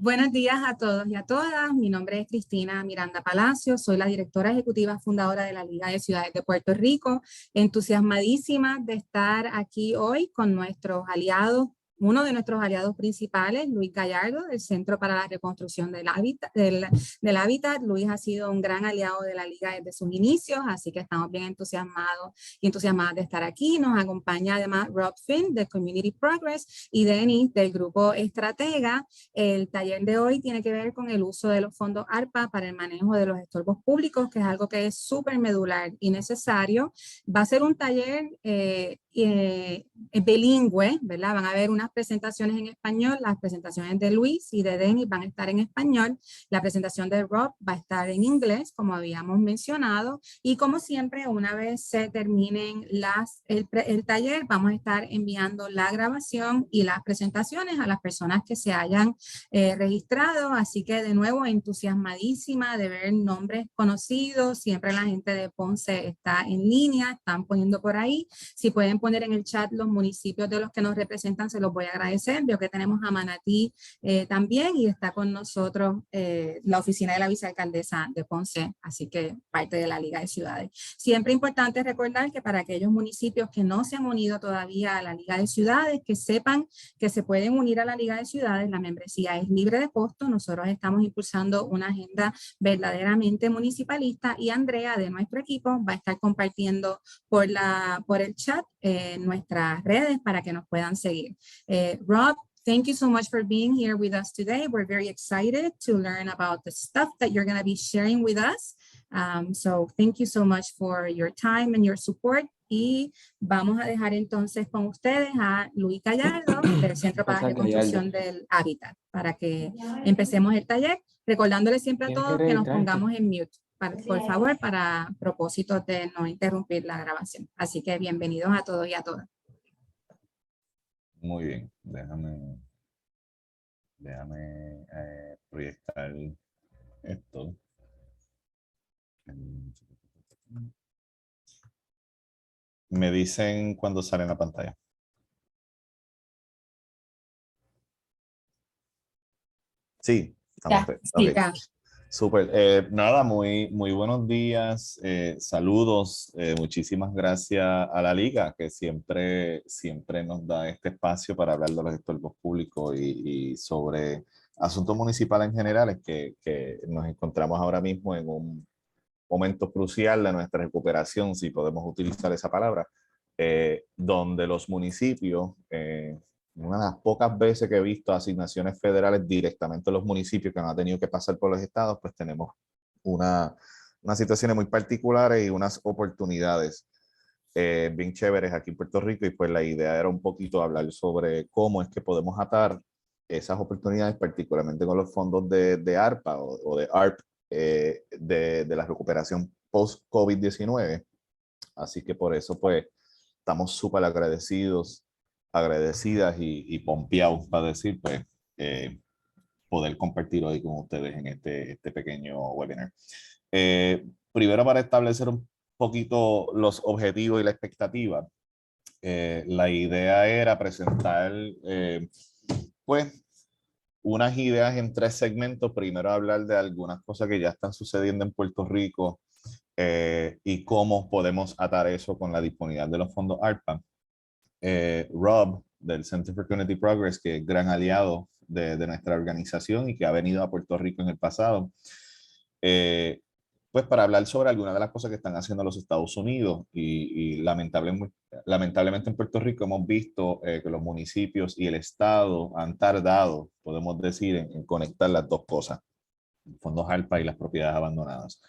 Buenos días a todos y a todas. Mi nombre es Cristina Miranda Palacios. Soy la directora ejecutiva fundadora de la Liga de Ciudades de Puerto Rico. Entusiasmadísima de estar aquí hoy con nuestros aliados. Uno de nuestros aliados principales, Luis Gallardo, del Centro para la Reconstrucción del Hábitat. Luis ha sido un gran aliado de la Liga desde sus inicios, así que estamos bien entusiasmados y entusiasmadas de estar aquí. Nos acompaña además Rob Finn, de Community Progress, y Denis, del Grupo Estratega. El taller de hoy tiene que ver con el uso de los fondos ARPA para el manejo de los estorbos públicos, que es algo que es súper medular y necesario. Va a ser un taller bilingüe, ¿verdad? Van a haber unas presentaciones en español, las presentaciones de Luis y de Denis van a estar en español, la presentación de Rob va a estar en inglés, como habíamos mencionado, y como siempre, una vez se terminen el taller, vamos a estar enviando la grabación y las presentaciones a las personas que se hayan registrado, así que de nuevo entusiasmadísima de ver nombres conocidos, siempre la gente de Ponce está en línea, están poniendo por ahí, si pueden poner en el chat los municipios de los que nos representan, se los voy a agradecer. Veo que tenemos a Manatí también y está con nosotros la oficina de la vicealcaldesa de Ponce, así que parte de la Liga de Ciudades. Siempre importante recordar que para aquellos municipios que no se han unido todavía a la Liga de Ciudades, que sepan que se pueden unir a la Liga de Ciudades, la membresía es libre de costo, nosotros estamos impulsando una agenda verdaderamente municipalista y Andrea de nuestro equipo va a estar compartiendo por el chat nuestras redes para que nos puedan seguir. Rob, thank you so much for being here with us today. We're very excited to learn about the stuff that you're going to be sharing with us. So thank you so much for your time and your support. Y vamos a dejar entonces con ustedes a Luis Gallardo del Centro para la Reconstrucción del Hábitat para que empecemos el taller, recordándoles siempre a todos que nos pongamos en mute. Por favor, para propósitos de no interrumpir la grabación. Así que bienvenidos a todos y a todas. Muy bien, déjame proyectar esto. Me dicen cuando sale en la pantalla. Sí, estamos. Okay. Súper. Nada, muy buenos días, saludos, muchísimas gracias a la Liga que siempre nos da este espacio para hablar de los estorbos públicos y sobre asuntos municipales en general, que nos encontramos ahora mismo en un momento crucial de nuestra recuperación, si podemos utilizar esa palabra, donde los municipios, una de las pocas veces que he visto asignaciones federales directamente a los municipios que no han tenido que pasar por los estados, pues tenemos unas situaciones muy particulares y unas oportunidades bien chéveres aquí en Puerto Rico, y pues la idea era un poquito hablar sobre cómo es que podemos atar esas oportunidades, particularmente con los fondos de ARPA o de ARP, de la recuperación post-COVID-19. Así que por eso pues estamos súper agradecidas y pompeados para decir, pues, poder compartir hoy con ustedes en este pequeño webinar. Primero, para establecer un poquito los objetivos y la expectativa, la idea era presentar, pues, unas ideas en 3 segmentos. Primero, hablar de algunas cosas que ya están sucediendo en Puerto Rico y cómo podemos atar eso con la disponibilidad de los fondos ARPA. Rob, del Center for Community Progress, que es gran aliado de nuestra organización y que ha venido a Puerto Rico en el pasado, pues para hablar sobre algunas de las cosas que están haciendo los Estados Unidos y lamentablemente en Puerto Rico hemos visto que los municipios y el Estado han tardado, podemos decir, en conectar las dos cosas, fondos ARPA y las propiedades abandonadas.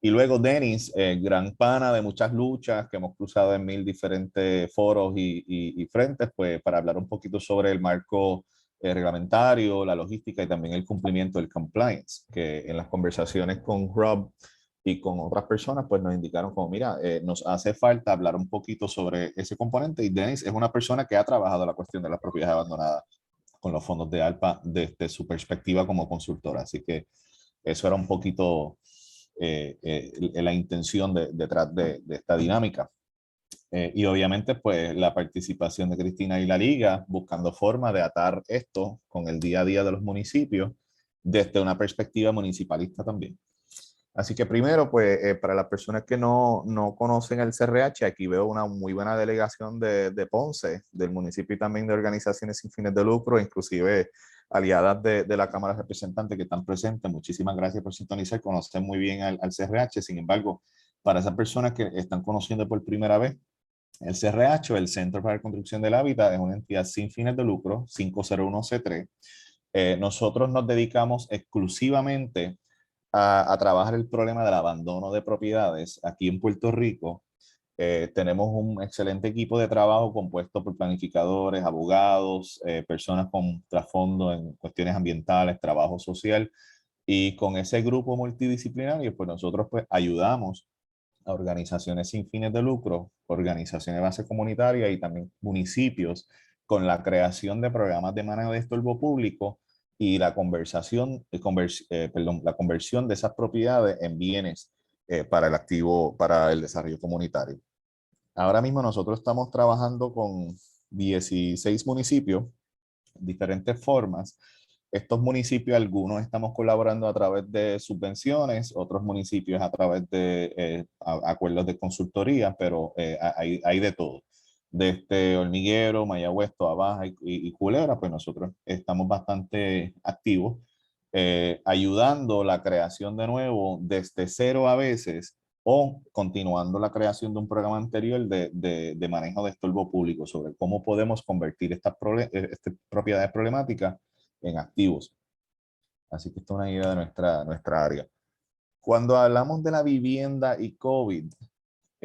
Y luego Denis, gran pana de muchas luchas que hemos cruzado en 1000 diferentes foros y frentes, pues para hablar un poquito sobre el marco reglamentario, la logística y también el cumplimiento del compliance, que en las conversaciones con Rob y con otras personas, pues nos indicaron como, mira, nos hace falta hablar un poquito sobre ese componente, y Denis es una persona que ha trabajado la cuestión de las propiedades abandonadas con los fondos de ARPA desde su perspectiva como consultora, así que eso era un poquito la intención detrás de esta dinámica. Y obviamente pues la participación de Cristina y la Liga buscando forma de atar esto con el día a día de los municipios desde una perspectiva municipalista también. Así que primero, pues, para las personas que no conocen el CRH, aquí veo una muy buena delegación de Ponce, del municipio y también de organizaciones sin fines de lucro, inclusive aliadas de la Cámara de Representantes que están presentes. Muchísimas gracias por sintonizar, conocen muy bien al CRH. Sin embargo, para esas personas que están conociendo por primera vez, el CRH, el Centro para la Construcción del Hábitat, es una entidad sin fines de lucro, 501(c)(3). Nosotros nos dedicamos exclusivamente a trabajar el problema del abandono de propiedades aquí en Puerto Rico. Tenemos un excelente equipo de trabajo compuesto por planificadores, abogados, personas con trasfondo en cuestiones ambientales, trabajo social, y con ese grupo multidisciplinario, pues nosotros pues ayudamos a organizaciones sin fines de lucro, organizaciones de base comunitaria y también municipios con la creación de programas de manejo de estorbo público y la la conversión de esas propiedades en bienes para el activo, para el desarrollo comunitario. Ahora mismo nosotros estamos trabajando con 16 municipios, diferentes formas. Estos municipios, algunos estamos colaborando a través de subvenciones, otros municipios a través de acuerdos de consultoría, pero hay de todo. Desde Hormiguero, Mayagüez, Toa Baja y Culebra, pues nosotros estamos bastante activos, ayudando la creación de nuevo desde cero a veces, o continuando la creación de un programa anterior de manejo de estorbo público sobre cómo podemos convertir estas propiedades problemáticas en activos. Así que esta es una idea de nuestra área. Cuando hablamos de la vivienda y COVID,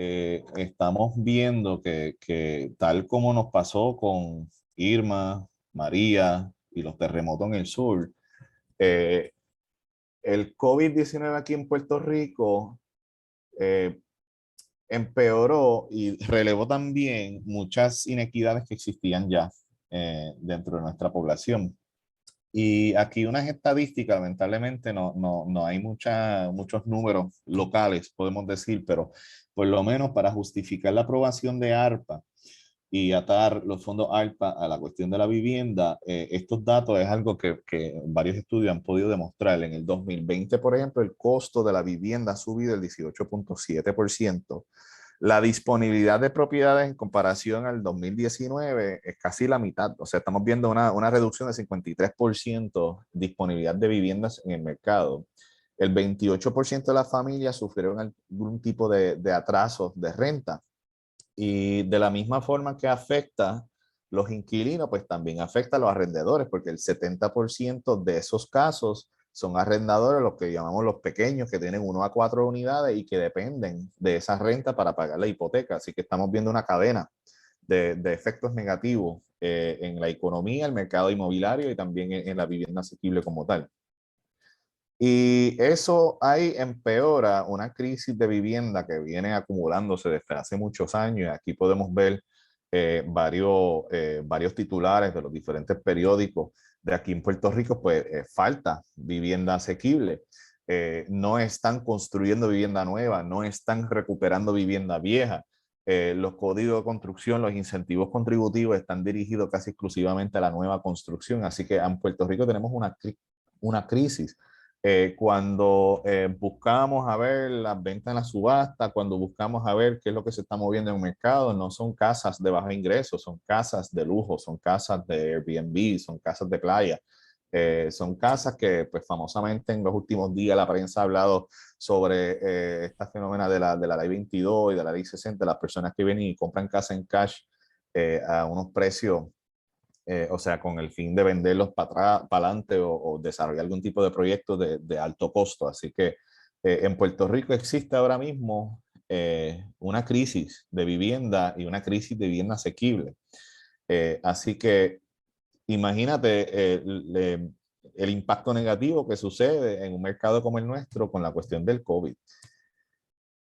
estamos viendo que tal como nos pasó con Irma, María y los terremotos en el sur, el COVID-19 aquí en Puerto Rico empeoró y relevó también muchas inequidades que existían ya dentro de nuestra población. Y aquí unas estadísticas, lamentablemente no hay muchos números locales, podemos decir, pero por lo menos para justificar la aprobación de ARPA y atar los fondos ARPA a la cuestión de la vivienda, estos datos es algo que varios estudios han podido demostrar. En el 2020, por ejemplo, el costo de la vivienda ha subido el 18.7%. La disponibilidad de propiedades en comparación al 2019 es casi la mitad. O sea, estamos viendo una reducción de 53% disponibilidad de viviendas en el mercado. El 28% de las familias sufrieron algún tipo de atrasos de renta. Y de la misma forma que afecta los inquilinos, pues también afecta a los arrendadores, porque el 70% de esos casos son arrendadores, los que llamamos los pequeños, que tienen 1 a 4 unidades y que dependen de esa renta para pagar la hipoteca. Así que estamos viendo una cadena de efectos negativos en la economía, el mercado inmobiliario y también en la vivienda asequible como tal. Y eso ahí empeora una crisis de vivienda que viene acumulándose desde hace muchos años. Y aquí podemos ver varios titulares de los diferentes periódicos de aquí en Puerto Rico, pues falta vivienda asequible. No están construyendo vivienda nueva, no están recuperando vivienda vieja. Los códigos de construcción, los incentivos contributivos están dirigidos casi exclusivamente a la nueva construcción. Así que en Puerto Rico tenemos una crisis. Cuando buscamos a ver las ventas en la subasta, cuando buscamos a ver qué es lo que se está moviendo en el mercado, no son casas de bajo ingreso, son casas de lujo, son casas de Airbnb, son casas de playa. Son casas que, pues, famosamente en los últimos días la prensa ha hablado sobre esta fenómena de la Ley 22 y de la Ley 60, las personas que vienen y compran casa en cash a unos precios, o sea, con el fin de venderlos para adelante o desarrollar algún tipo de proyecto de alto costo. Así que en Puerto Rico existe ahora mismo una crisis de vivienda y una crisis de vivienda asequible. Así que imagínate el impacto negativo que sucede en un mercado como el nuestro con la cuestión del COVID.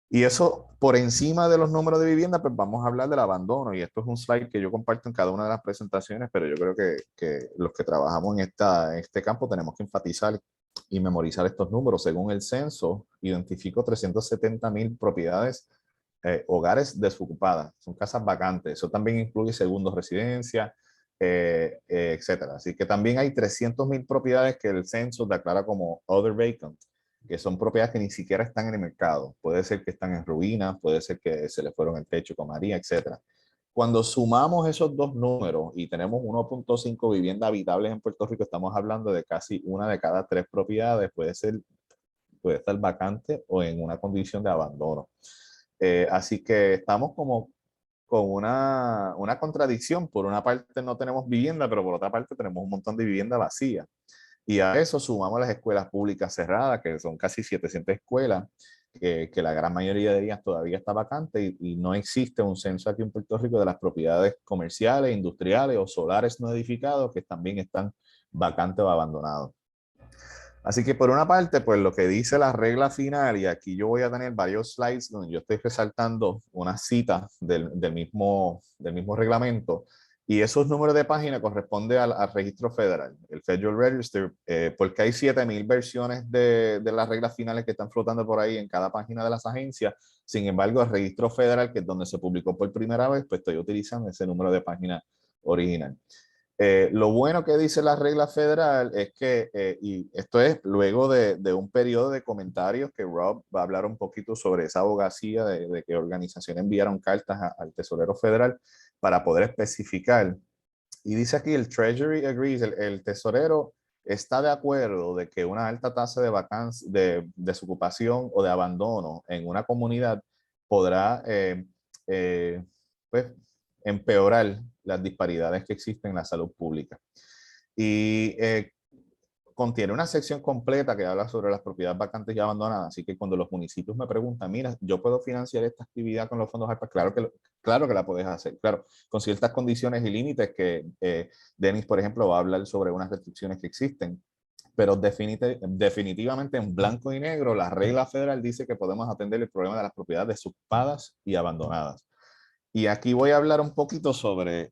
Y eso, por encima de los números de vivienda, pues vamos a hablar del abandono. Y esto es un slide que yo comparto en cada una de las presentaciones, pero yo creo que los que trabajamos en este campo tenemos que enfatizar y memorizar estos números. Según el censo, identificó 370,000 propiedades, hogares desocupadas. Son casas vacantes. Eso también incluye segundos residencias, etcétera. Así que también hay 300,000 propiedades que el censo declara como other vacant, que son propiedades que ni siquiera están en el mercado. Puede ser que están en ruinas, puede ser que se le fueron el techo con María, etcétera. Cuando sumamos esos dos números y tenemos 1.5 viviendas habitables en Puerto Rico, estamos hablando de casi una de cada 3 propiedades puede estar vacante o en una condición de abandono. Así que estamos como con una contradicción. Por una parte no tenemos vivienda, pero por otra parte tenemos un montón de vivienda vacía. Y a eso sumamos las escuelas públicas cerradas, que son casi 700 escuelas, que la gran mayoría de ellas todavía está vacante y no existe un censo aquí en Puerto Rico de las propiedades comerciales, industriales o solares no edificados que también están vacantes o abandonados. Así que por una parte, pues lo que dice la regla final, y aquí yo voy a tener varios slides donde yo estoy resaltando una cita del mismo reglamento, y esos números de página corresponden al registro federal, el Federal Register, porque hay 7,000 versiones de las reglas finales que están flotando por ahí en cada página de las agencias. Sin embargo, el registro federal, que es donde se publicó por primera vez, pues estoy utilizando ese número de página original. Lo bueno que dice la regla federal es que, y esto es luego de un periodo de comentarios que Rob va a hablar un poquito sobre esa abogacía de que organizaciones enviaron cartas al tesorero federal para poder especificar. Y dice aquí, el Treasury agrees, el tesorero está de acuerdo de que una alta tasa de vacancia, de desocupación o de abandono en una comunidad podrá pues, empeorar las disparidades que existen en la salud pública. Y contiene una sección completa que habla sobre las propiedades vacantes y abandonadas. Así que cuando los municipios me preguntan, mira, ¿yo puedo financiar esta actividad con los fondos ARPA? Claro que la puedes hacer, claro, con ciertas condiciones y límites que Denis, por ejemplo, va a hablar sobre unas restricciones que existen. Pero definitivamente en blanco y negro, la regla federal dice que podemos atender el problema de las propiedades desocupadas y abandonadas. Y aquí voy a hablar un poquito sobre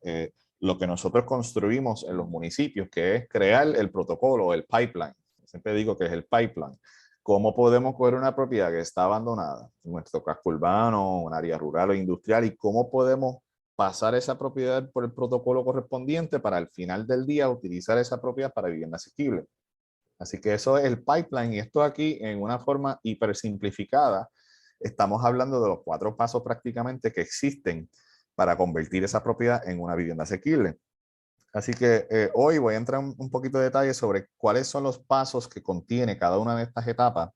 lo que nosotros construimos en los municipios, que es crear el protocolo, el pipeline. Siempre digo que es el pipeline. ¿Cómo podemos coger una propiedad que está abandonada, nuestro casco urbano, un área rural o industrial, y cómo podemos pasar esa propiedad por el protocolo correspondiente para al final del día utilizar esa propiedad para vivienda asequible? Así que eso es el pipeline, y esto aquí en una forma hiper simplificada. Estamos hablando de los 4 pasos prácticamente que existen para convertir esa propiedad en una vivienda asequible. Así que hoy voy a entrar un poquito de detalle sobre cuáles son los pasos que contiene cada una de estas etapas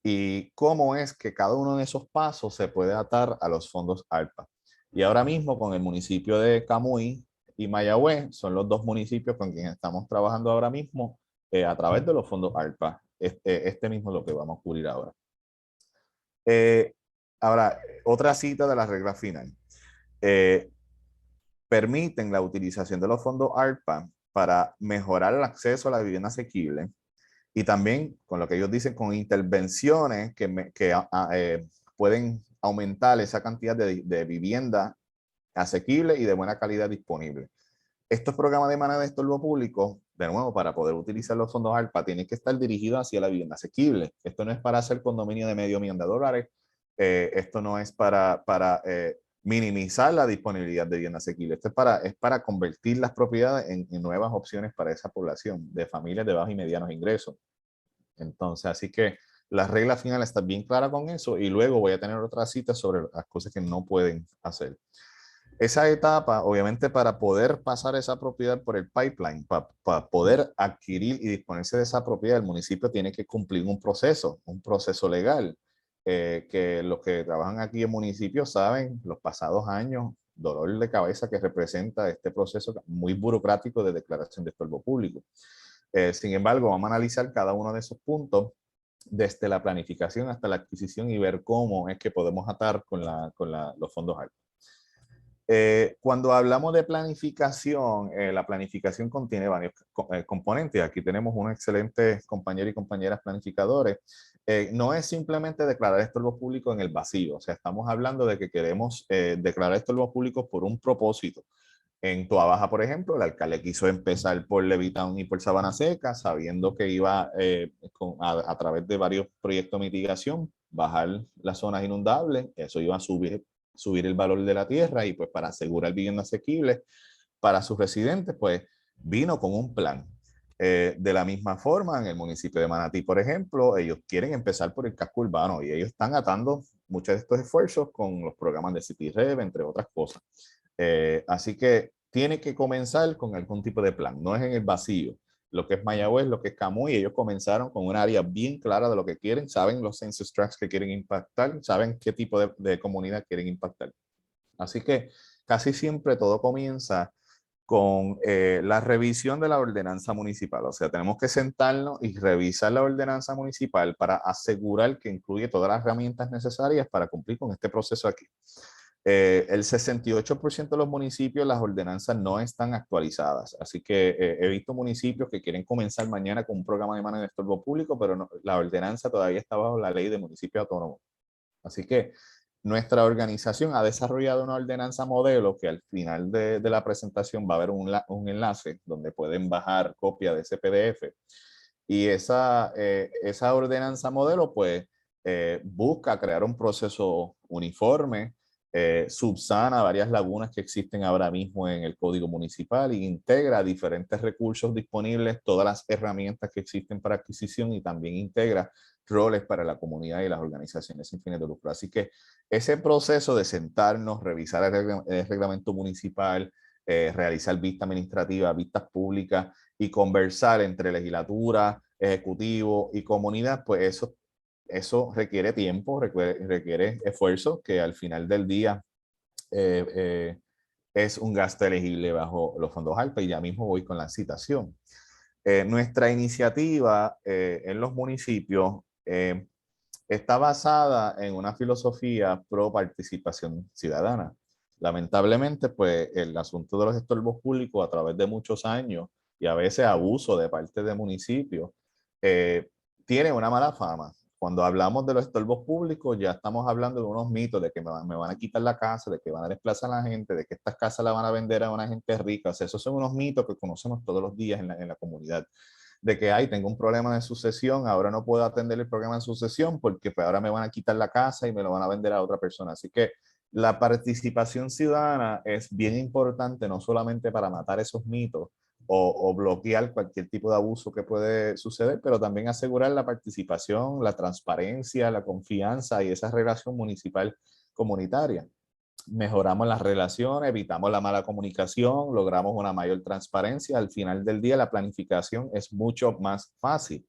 y cómo es que cada uno de esos pasos se puede atar a los fondos ARPA. Y ahora mismo con el municipio de Camuy y Mayagüez son los 2 municipios con quienes estamos trabajando ahora mismo a través de los fondos ARPA. Este mismo es lo que vamos a cubrir ahora. Ahora, otra cita de la regla final. Permiten la utilización de los fondos ARPA para mejorar el acceso a la vivienda asequible y también, con lo que ellos dicen, con intervenciones que pueden aumentar esa cantidad de vivienda asequible y de buena calidad disponible. Estos programas de manera de estorbo público, de nuevo, para poder utilizar los fondos ARPA, tienen que estar dirigidos hacia la vivienda asequible. Esto no es para hacer condominio de $500,000. Esto no es para minimizar la disponibilidad de vivienda asequible. Esto es para convertir las propiedades en nuevas opciones para esa población de familias de bajos y medianos ingresos. Entonces, así que la regla final está bien clara con eso, y luego voy a tener otra cita sobre las cosas que no pueden hacer. Esa etapa, obviamente, para poder pasar esa propiedad por el pipeline, para poder adquirir y disponerse de esa propiedad, el municipio tiene que cumplir un proceso legal, que los que trabajan aquí en municipios saben los pasados años, dolor de cabeza que representa este proceso muy burocrático de declaración de estorbo público. Sin embargo, vamos a analizar cada uno de esos puntos desde la planificación hasta la adquisición y ver cómo es que podemos atar con los fondos ARPA. Cuando hablamos de planificación, la planificación contiene varios componentes. Aquí tenemos unos excelentes compañeros y compañeras planificadores. No es simplemente declarar estorbos públicos en el vacío. O sea, estamos hablando de que queremos declarar estorbos públicos por un propósito. En Toabaja, por ejemplo, el alcalde quiso empezar por Levitown y por Sabana Seca, sabiendo que iba a través de varios proyectos de mitigación, bajar las zonas inundables. Eso iba a subir el valor de la tierra, y pues para asegurar vivienda asequible, para sus residentes, pues vino con un plan. De la misma forma, en el municipio de Manatí, por ejemplo, ellos quieren empezar por el casco urbano y ellos están atando muchos de estos esfuerzos con los programas de CityRev, entre otras cosas. Así que tiene que comenzar con algún tipo de plan, no es en el vacío. Lo que es Mayagüez, lo que es Camuy, ellos comenzaron con un área bien clara de lo que quieren, saben los census tracts que quieren impactar, saben qué tipo de comunidad quieren impactar. Así que casi siempre todo comienza con la revisión de la ordenanza municipal. O sea, tenemos que sentarnos y revisar la ordenanza municipal para asegurar que incluye todas las herramientas necesarias para cumplir con este proceso aquí. El 68% de los municipios, las ordenanzas no están actualizadas. Así que he visto municipios que quieren comenzar mañana con un programa de manejo de estorbo público, pero no, la ordenanza todavía está bajo la ley de municipio autónomo. Así que nuestra organización ha desarrollado una ordenanza modelo que al final de la presentación va a haber un enlace donde pueden bajar copia de ese PDF. Y esa ordenanza modelo pues busca crear un proceso uniforme, subsana varias lagunas que existen ahora mismo en el Código Municipal e integra diferentes recursos disponibles, todas las herramientas que existen para adquisición y también integra roles para la comunidad y las organizaciones sin fines de lucro. Así que ese proceso de sentarnos, revisar el reglamento municipal, realizar vistas administrativas, vistas públicas y conversar entre legislatura, ejecutivo y comunidad, pues eso requiere tiempo, requiere esfuerzo, que al final del día eh, eh, es un gasto elegible bajo los fondos ARPA, y ya mismo voy con la citación. Nuestra iniciativa en los municipios está basada en una filosofía pro participación ciudadana. Lamentablemente, pues el asunto de los estorbos públicos a través de muchos años y a veces abuso de parte de municipios tiene una mala fama. Cuando hablamos de los estorbos públicos, ya estamos hablando de unos mitos de que me van a quitar la casa, de que van a desplazar a la gente, de que estas casas la van a vender a una gente rica. O sea, esos son unos mitos que conocemos todos los días en la comunidad. De que, ay, tengo un problema de sucesión, ahora no puedo atender el problema de sucesión porque pues, ahora me van a quitar la casa y me lo van a vender a otra persona. Así que la participación ciudadana es bien importante, no solamente para matar esos mitos, o bloquear cualquier tipo de abuso que puede suceder, pero también asegurar la participación, la transparencia, la confianza y esa relación municipal comunitaria. Mejoramos las relaciones, evitamos la mala comunicación, logramos una mayor transparencia. Al final del día, la planificación es mucho más fácil.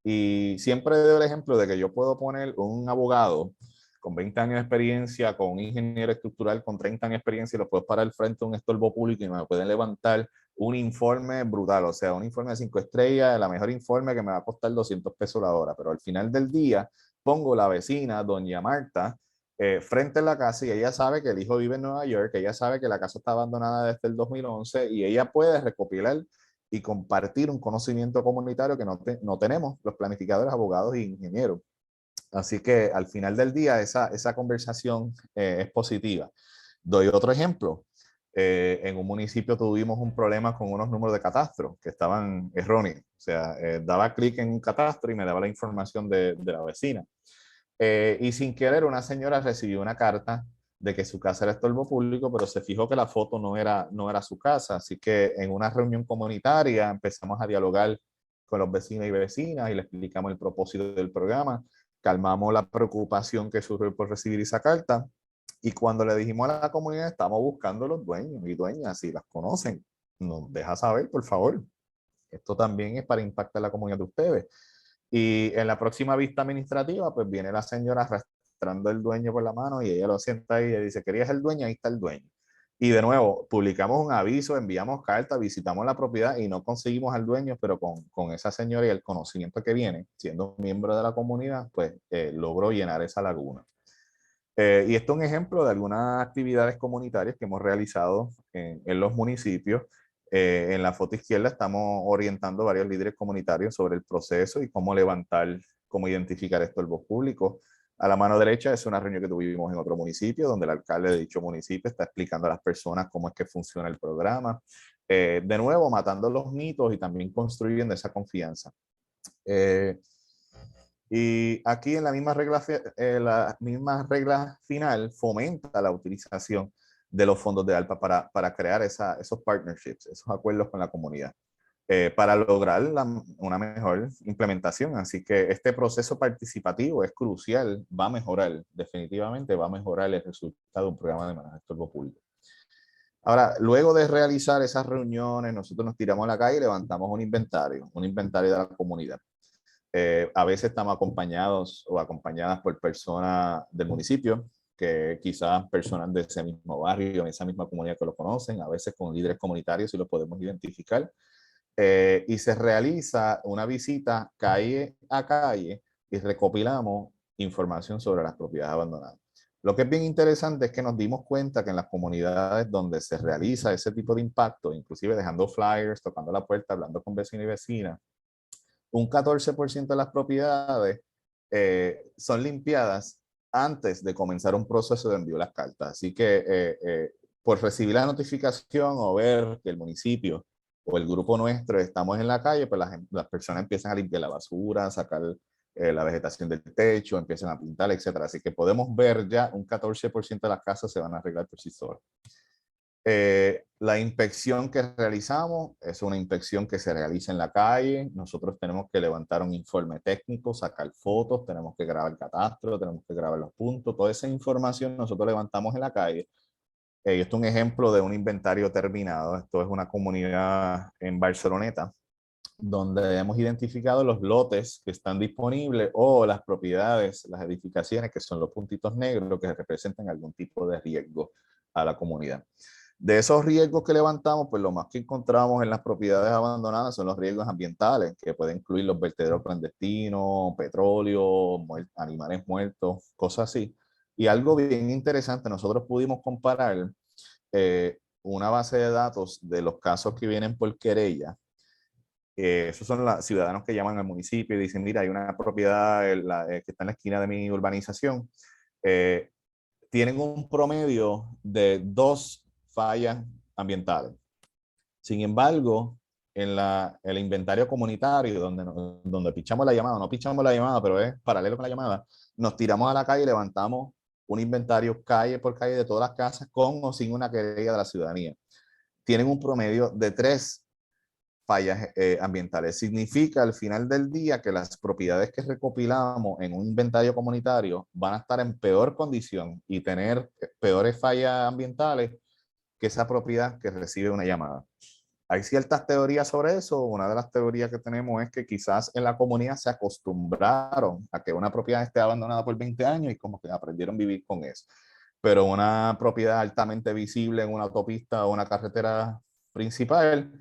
Y siempre doy el ejemplo de que yo puedo poner un abogado con 20 años de experiencia, con un ingeniero estructural con 30 años de experiencia, y lo puedo parar al frente de un estorbo público y me pueden levantar un informe brutal, o sea, un informe de 5 estrellas, el mejor informe que me va a costar 200 pesos la hora, pero al final del día pongo la vecina, doña Marta, frente a la casa, y ella sabe que el hijo vive en Nueva York, ella sabe que la casa está abandonada desde el 2011 y ella puede recopilar y compartir un conocimiento comunitario que no tenemos los planificadores, abogados e ingenieros. Así que al final del día esa conversación es positiva. Doy otro ejemplo. En un municipio tuvimos un problema con unos números de catastro que estaban erróneos. O sea, daba clic en un catastro y me daba la información de la vecina. Y sin querer una señora recibió una carta de que su casa era estorbo público, pero se fijó que la foto no era su casa. Así que en una reunión comunitaria empezamos a dialogar con los vecinos y vecinas y le explicamos el propósito del programa, calmamos la preocupación que surgió por recibir esa carta, y cuando le dijimos a la comunidad, estamos buscando los dueños y dueñas, si las conocen, nos deja saber, por favor. Esto también es para impactar la comunidad de ustedes. Y en la próxima vista administrativa, pues viene la señora arrastrando el dueño por la mano y ella lo sienta ahí y dice, ¿querías el dueño? Ahí está el dueño. Y de nuevo, publicamos un aviso, enviamos carta, visitamos la propiedad y no conseguimos al dueño, pero con esa señora y el conocimiento que viene, siendo miembro de la comunidad, pues logró llenar esa laguna. Y esto es un ejemplo de algunas actividades comunitarias que hemos realizado en los municipios. En la foto izquierda estamos orientando a varios líderes comunitarios sobre el proceso y cómo levantar, cómo identificar estorbos públicos. A la mano derecha es una reunión que tuvimos en otro municipio, donde el alcalde de dicho municipio está explicando a las personas cómo es que funciona el programa. De nuevo, matando los mitos y también construyendo esa confianza. Y aquí en la misma regla final fomenta la utilización de los fondos de ARPA para crear esos partnerships, esos acuerdos con la comunidad, para lograr una mejor implementación. Así que este proceso participativo es crucial, va a mejorar, definitivamente va a mejorar el resultado de un programa de manejo de estorbo público. Ahora, luego de realizar esas reuniones, nosotros nos tiramos a la calle y levantamos un inventario de la comunidad. A veces estamos acompañados o acompañadas por personas del municipio, que quizás personas de ese mismo barrio, en esa misma comunidad que lo conocen, a veces con líderes comunitarios y los podemos identificar. Y se realiza una visita calle a calle y recopilamos información sobre las propiedades abandonadas. Lo que es bien interesante es que nos dimos cuenta que en las comunidades donde se realiza ese tipo de impacto, inclusive dejando flyers, tocando la puerta, hablando con vecinos y vecinas, un 14% de las propiedades son limpiadas antes de comenzar un proceso de envío de las cartas. Así que por recibir la notificación o ver que el municipio o el grupo nuestro estamos en la calle, pues las personas empiezan a limpiar la basura, sacar la vegetación del techo, empiezan a pintar, etc. Así que podemos ver ya un 14% de las casas se van a arreglar por sí solas. La inspección que realizamos es una inspección que se realiza en la calle. Nosotros tenemos que levantar un informe técnico, sacar fotos, tenemos que grabar el catastro, tenemos que grabar los puntos. Toda esa información nosotros levantamos en la calle. Esto es un ejemplo de un inventario terminado. Esto es una comunidad en Barceloneta, donde hemos identificado los lotes que están disponibles o las propiedades, las edificaciones, que son los puntitos negros que representan algún tipo de riesgo a la comunidad. De esos riesgos que levantamos, pues lo más que encontramos en las propiedades abandonadas son los riesgos ambientales, que pueden incluir los vertederos clandestinos, petróleo, animales muertos, cosas así. Y algo bien interesante, nosotros pudimos comparar una base de datos de los casos que vienen por querella. Esos son los ciudadanos que llaman al municipio y dicen, mira, hay una propiedad que está en la esquina de mi urbanización. Tienen un promedio de 2 fallas ambientales. Sin embargo, en el inventario comunitario, donde pichamos la llamada, no pichamos la llamada, pero es paralelo con la llamada, nos tiramos a la calle y levantamos un inventario calle por calle de todas las casas con o sin una querella de la ciudadanía. Tienen un promedio de 3 fallas ambientales. Significa al final del día que las propiedades que recopilamos en un inventario comunitario van a estar en peor condición y tener peores fallas ambientales que esa propiedad que recibe una llamada. Hay ciertas teorías sobre eso. Una de las teorías que tenemos es que quizás en la comunidad se acostumbraron a que una propiedad esté abandonada por 20 años y como que aprendieron a vivir con eso. Pero una propiedad altamente visible en una autopista o una carretera principal,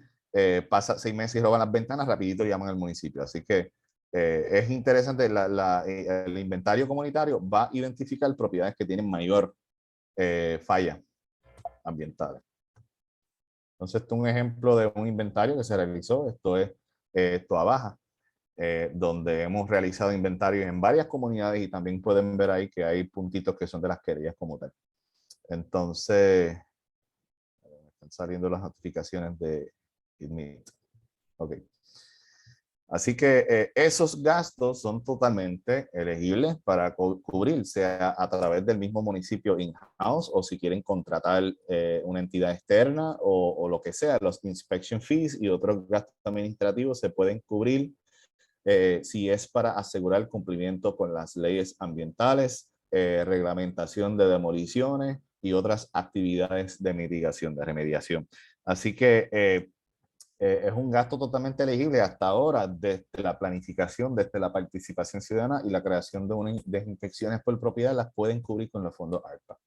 pasa 6 meses y roban las ventanas, rapidito llaman al municipio. Así que es interesante, el inventario comunitario va a identificar propiedades que tienen mayor falla ambientales. Entonces, esto es un ejemplo de un inventario que se realizó. Esto es Toa Baja, donde hemos realizado inventarios en varias comunidades y también pueden ver ahí que hay puntitos que son de las querellas como tal. Entonces, están saliendo las notificaciones de Admit. Ok. Así que esos gastos son totalmente elegibles para cubrir, sea a través del mismo municipio in-house o si quieren contratar una entidad externa o lo que sea. Los inspection fees y otros gastos administrativos se pueden cubrir si es para asegurar el cumplimiento con las leyes ambientales, reglamentación de demoliciones y otras actividades de mitigación, de remediación. Así que es un gasto totalmente elegible hasta ahora, desde la planificación, desde la participación ciudadana y la creación de inspecciones por propiedad, las pueden cubrir con los fondos ARPA.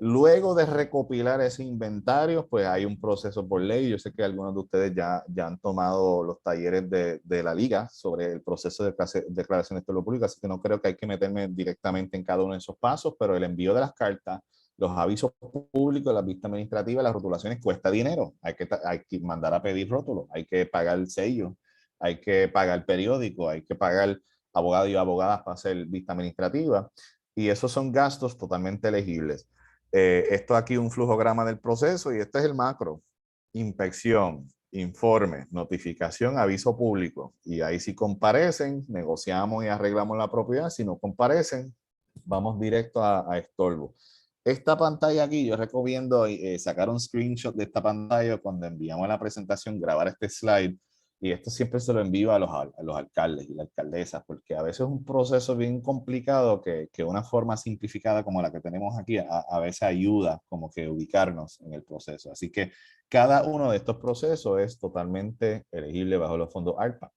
Luego de recopilar ese inventario, pues hay un proceso por ley. Yo sé que algunos de ustedes ya han tomado los talleres de la liga sobre el proceso de declaración de estorbo público, así que no creo que hay que meterme directamente en cada uno de esos pasos, pero el envío de las cartas, los avisos públicos, las vistas administrativas, las rotulaciones cuesta dinero. Hay que mandar a pedir rótulos, hay que pagar el sello, hay que pagar el periódico, hay que pagar abogados y abogadas para hacer vista administrativa. Y esos son gastos totalmente elegibles. Esto aquí es un flujograma del proceso y este es el macro. Inspección, informe, notificación, aviso público. Y ahí si comparecen, negociamos y arreglamos la propiedad. Si no comparecen, vamos directo a estorbo. esta pantalla aquí, yo recomiendo sacar un screenshot de esta pantalla cuando enviamos la presentación, grabar este slide, y esto siempre se lo envío a los alcaldes y las alcaldesas, porque a veces es un proceso bien complicado que una forma simplificada como la que tenemos aquí a veces ayuda como que ubicarnos en el proceso. Así que cada uno de estos procesos es totalmente elegible bajo los fondos ARPA.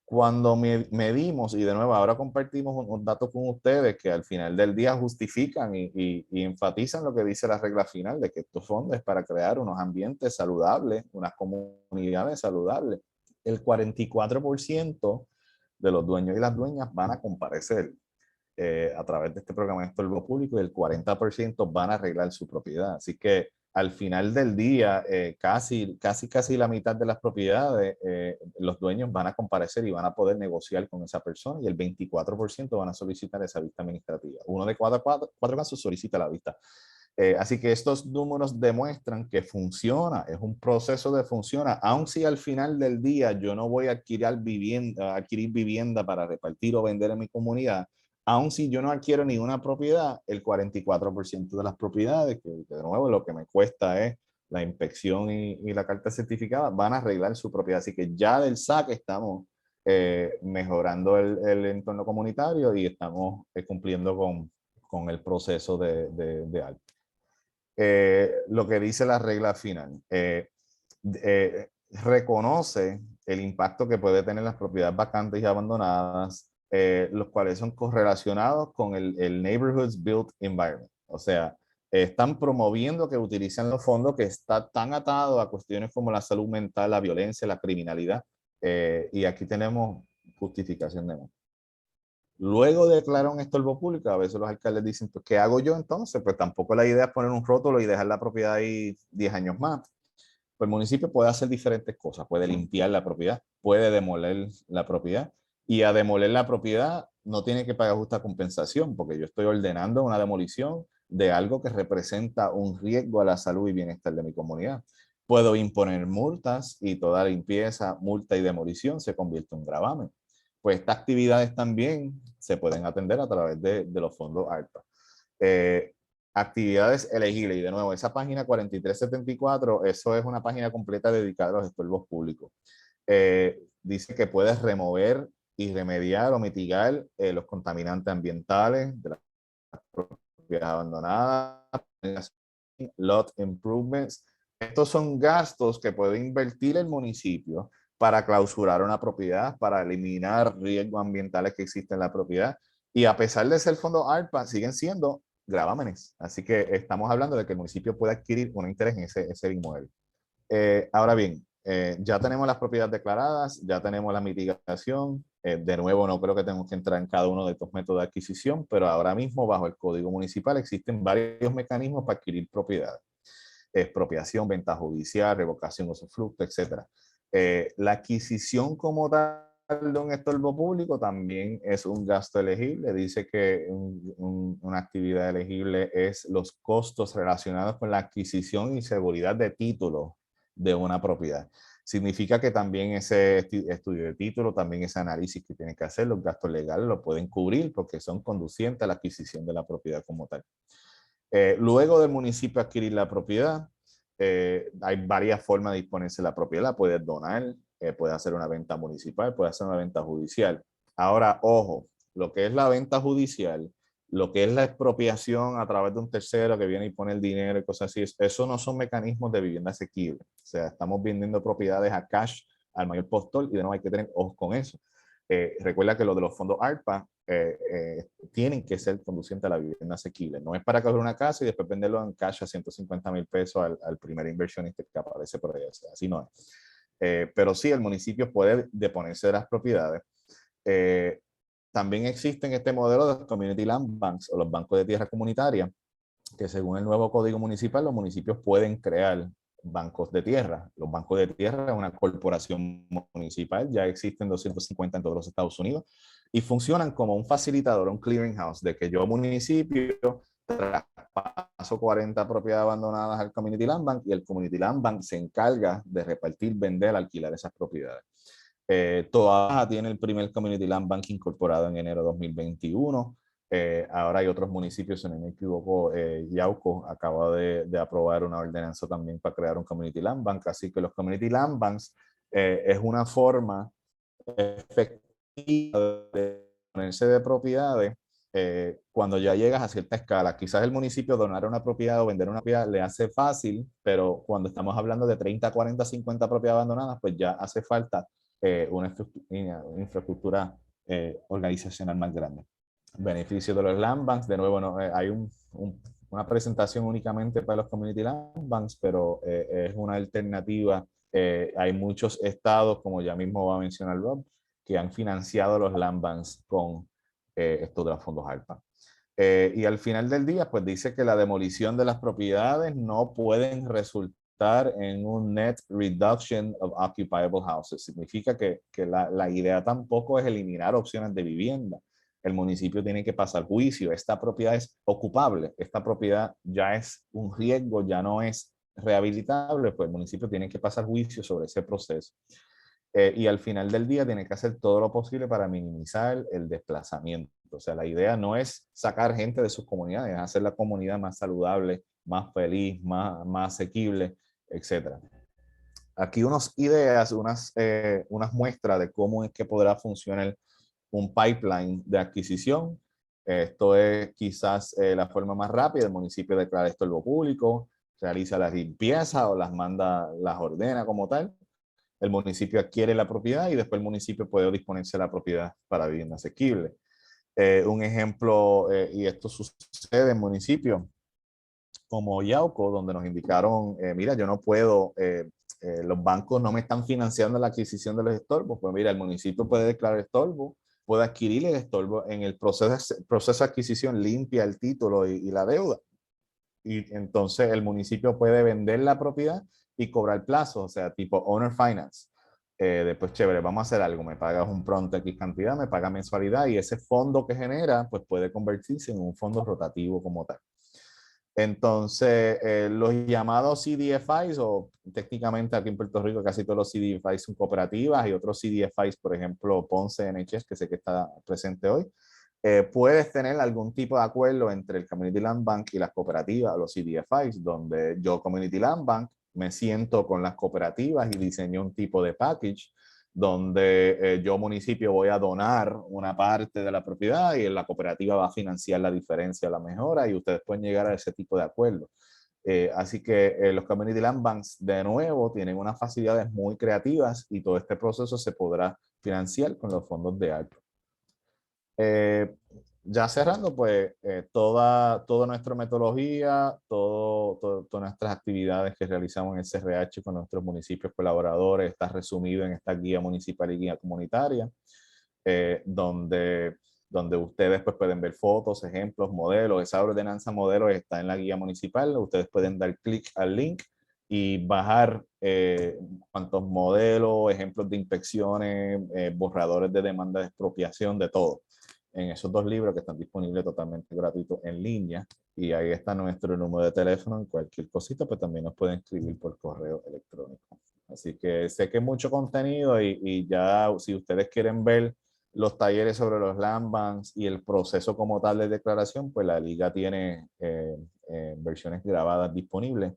Cuando medimos, y de nuevo ahora compartimos un dato con ustedes que al final del día justifican y enfatizan lo que dice la regla final de que estos fondos es para crear unos ambientes saludables, unas comunidades saludables. El 44% de los dueños y las dueñas van a comparecer a través de este programa de estorbo público, y el 40% van a arreglar su propiedad. Así que al final del día, casi la mitad de las propiedades, los dueños van a comparecer y van a poder negociar con esa persona, y el 24% van a solicitar esa vista administrativa. Uno de cuatro casos solicita la vista. Así que estos números demuestran que funciona, es un proceso de funciona, aun si al final del día yo no voy a adquirir vivienda para repartir o vender en mi comunidad. Aun si yo no adquiero ninguna propiedad, el 44% de las propiedades, que de nuevo lo que me cuesta es la inspección y la carta certificada, van a arreglar su propiedad. Así que ya del saque estamos mejorando el entorno comunitario y estamos cumpliendo con el proceso de alta. Lo que dice la regla final. Reconoce el impacto que puede tener las propiedades vacantes y abandonadas, los cuales son correlacionados con el Neighborhoods Built Environment. O sea, están promoviendo que utilicen los fondos que está tan atado a cuestiones como la salud mental, la violencia, la criminalidad. Y aquí tenemos justificación de no. Luego de declarar un estorbo público, a veces los alcaldes dicen, pues, ¿qué hago yo entonces? Pues tampoco la idea es poner un rótulo y dejar la propiedad ahí 10 años más. Pues el municipio puede hacer diferentes cosas, puede limpiar la propiedad, puede demoler la propiedad, y a demoler la propiedad no tiene que pagar justa compensación, porque yo estoy ordenando una demolición de algo que representa un riesgo a la salud y bienestar de mi comunidad. Puedo imponer multas, y toda limpieza, multa y demolición se convierte en un gravamen. Pues estas actividades también se pueden atender a través de los fondos ARPA. Actividades elegibles, y de nuevo, esa página 4374, eso es una página completa dedicada a los estorbos públicos. Dice que puedes remover y remediar o mitigar los contaminantes ambientales de las propiedades abandonadas, lot improvements. Estos son gastos que puede invertir el municipio para clausurar una propiedad, para eliminar riesgos ambientales que existen en la propiedad. Y a pesar de ser fondo ARPA, siguen siendo gravámenes. Así que estamos hablando de que el municipio puede adquirir un interés en ese inmueble. Ahora bien, ya tenemos las propiedades declaradas, ya tenemos la mitigación. De nuevo, no creo que tengamos que entrar en cada uno de estos métodos de adquisición, pero ahora mismo bajo el Código Municipal existen varios mecanismos para adquirir propiedades. Expropiación, venta judicial, revocación, usufructo, etc. La adquisición como tal de un estorbo público también es un gasto elegible. Dice que una actividad elegible es los costos relacionados con la adquisición y seguridad de título de una propiedad. Significa que también ese estudio de título, también ese análisis que tienen que hacer, los gastos legales lo pueden cubrir porque son conducientes a la adquisición de la propiedad como tal. Luego del municipio adquirir la propiedad, hay varias formas de disponerse de la propiedad. Puede donar, puede hacer una venta municipal, puede hacer una venta judicial. Ahora, ojo, lo que es la venta judicial, lo que es la expropiación a través de un tercero que viene y pone el dinero y cosas así, eso no son mecanismos de vivienda asequible. O sea, estamos vendiendo propiedades a cash al mayor postor, y de nuevo hay que tener ojos con eso. Recuerda que lo de los fondos ARPA tienen que ser conducientes a la vivienda asequible. No es para coger una casa y después venderlo en cash a 150,000 pesos al primer inversionista que aparece por ahí. O sea, así no es. Pero sí, el municipio puede deponerse de las propiedades. También existen este modelo de los Community Land Banks, o los bancos de tierra comunitaria, que según el nuevo Código Municipal, los municipios pueden crear bancos de tierra. Los bancos de tierra es una corporación municipal, ya existen 250 en todos los Estados Unidos, y funcionan como un facilitador, un clearinghouse, de que yo, municipio, traspaso 40 propiedades abandonadas al Community Land Bank, y el Community Land Bank se encarga de repartir, vender, alquilar esas propiedades. Toda Baja tiene el primer Community Land Bank incorporado en enero de 2021. Ahora hay otros municipios, si no me equivoco, Yauco acaba de aprobar una ordenanza también para crear un Community Land Bank, así que los Community Land Banks es una forma efectiva de ponerse de propiedades cuando ya llegas a cierta escala. Quizás el municipio donar una propiedad o vender una propiedad le hace fácil, pero cuando estamos hablando de 30, 40, 50 propiedades abandonadas, pues ya hace falta una infraestructura organizacional más grande. Beneficios de los land banks, de nuevo, no, hay una presentación únicamente para los community land banks, pero es una alternativa. Hay muchos estados, como ya mismo va a mencionar Rob, que han financiado los land banks con estos de los fondos ARPA. Y al final del día, pues dice que la demolición de las propiedades no pueden resultar en un net reduction of occupiable houses. Significa que la idea tampoco es eliminar opciones de vivienda. El municipio tiene que pasar juicio. Esta propiedad es ocupable. Esta propiedad ya es un riesgo, ya no es rehabilitable. Pues el municipio tiene que pasar juicio sobre ese proceso. Y al final del día tiene que hacer todo lo posible para minimizar el desplazamiento. O sea, la idea no es sacar gente de sus comunidades, es hacer la comunidad más saludable, más feliz, más asequible, etc. Aquí unas ideas, unas muestras de cómo es que podrá funcionar un pipeline de adquisición. Esto es quizás la forma más rápida. El municipio declara estorbo público, realiza la limpieza o las manda, las ordena como tal. El municipio adquiere la propiedad y después el municipio puede disponerse de la propiedad para vivienda asequible. Un ejemplo, y esto sucede en municipios como Yauco, donde nos indicaron, mira, yo no puedo, los bancos no me están financiando la adquisición de los estorbos. Pues mira, el municipio puede declarar estorbo, puede adquirir el estorbo en el proceso de adquisición, limpia el título y la deuda. Y entonces el municipio puede vender la propiedad y cobrar plazos, o sea, tipo owner finance. Después, chévere, vamos a hacer algo, me pagas un pronto X cantidad, me paga mensualidad y ese fondo que genera, pues puede convertirse en un fondo rotativo como tal. Entonces, los llamados CDFIs, o técnicamente aquí en Puerto Rico casi todos los CDFIs son cooperativas y otros CDFIs, por ejemplo, Ponce NHS, que sé que está presente hoy, puedes tener algún tipo de acuerdo entre el Community Land Bank y las cooperativas, los CDFIs, donde yo, Community Land Bank, me siento con las cooperativas y diseño un tipo de package donde yo, municipio, voy a donar una parte de la propiedad y la cooperativa va a financiar la diferencia, la mejora, y ustedes pueden llegar a ese tipo de acuerdo. Así que los Community Land Banks, de nuevo, tienen unas facilidades muy creativas y todo este proceso se podrá financiar con los fondos de ARPA. Ya cerrando, pues toda nuestra metodología, todas nuestras actividades que realizamos en el CRH con nuestros municipios colaboradores está resumido en esta guía municipal y guía comunitaria, donde ustedes pues, pueden ver fotos, ejemplos, modelos. Esa ordenanza modelo está en la guía municipal. Ustedes pueden dar clic al link y bajar cuantos modelos, ejemplos de inspecciones, borradores de demanda de expropiación, de todo, en esos dos libros que están disponibles totalmente gratuitos en línea. Y ahí está nuestro número de teléfono. En cualquier cosita, pues también nos pueden escribir por correo electrónico. Así que sé que es mucho contenido y ya si ustedes quieren ver los talleres sobre los land banks y el proceso como tal de declaración, pues la liga tiene versiones grabadas disponibles.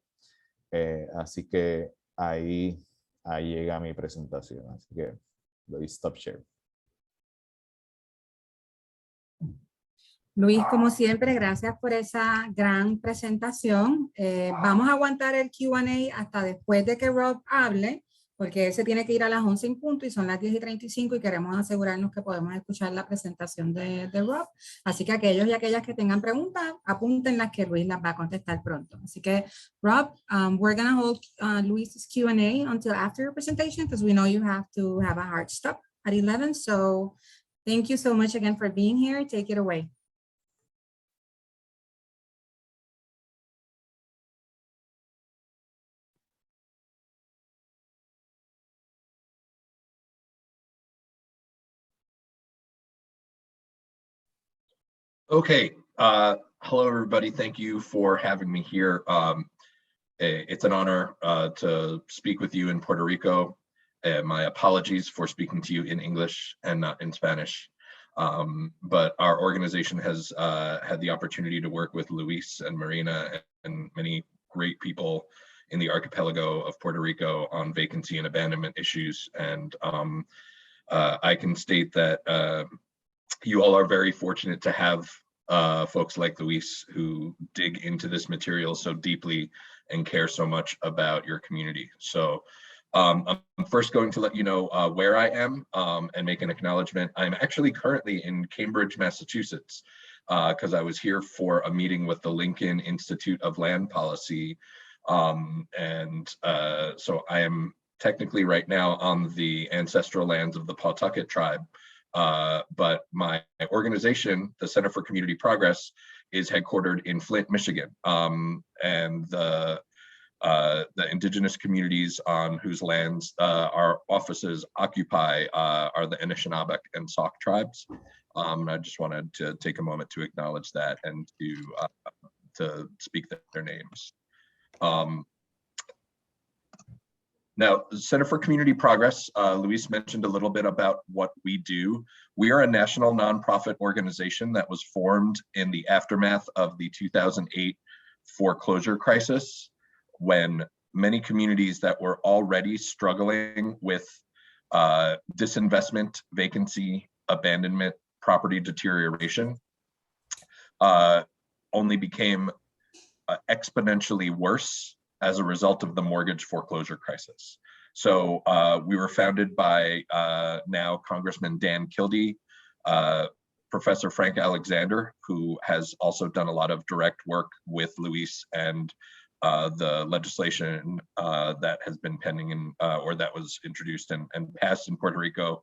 Así que ahí llega mi presentación. Así que doy stop share. Luis, como siempre, gracias por esa gran presentación. Vamos a aguantar el Q&A hasta después de que Rob hable, porque él se tiene que ir a las 11 en punto y son las 10:35 y queremos asegurarnos que podemos escuchar la presentación de Rob. Así que aquellos y aquellas que tengan preguntas, apúntenlas que Luis las va a contestar pronto. Así que, Rob, we're going to hold Luis's Q&A until after your presentation because we know you have to have a hard stop at 11. So thank you so much again for being here. Take it away. Okay, hello everybody. Thank you for having me here. It's an honor to speak with you in Puerto Rico. My apologies for speaking to you in English and not in Spanish. But our organization has had the opportunity to work with Luis and Marina and many great people in the archipelago of Puerto Rico on vacancy and abandonment issues. And I can state that you all are very fortunate to have folks like Luis who dig into this material so deeply and care so much about your community. So I'm first going to let you know where I am and make an acknowledgement. I'm actually currently in Cambridge, Massachusetts, because I was here for a meeting with the Lincoln Institute of Land Policy. So I am technically right now on the ancestral lands of the Pawtucket tribe. But my organization, the Center for Community Progress, is headquartered in Flint, Michigan. And the indigenous communities on whose lands our offices occupy are the Anishinaabe and Sauk tribes. I just wanted to take a moment to acknowledge that and to speak their names. Now, the Center for Community Progress, Luis mentioned a little bit about what we do. We are a national nonprofit organization that was formed in the aftermath of the 2008 foreclosure crisis, when many communities that were already struggling with disinvestment, vacancy, abandonment, property deterioration, only became exponentially worse as a result of the mortgage foreclosure crisis. So we were founded by now Congressman Dan Kildee, Professor Frank Alexander, who has also done a lot of direct work with Luis and the legislation that has been pending in, or that was introduced and passed in Puerto Rico.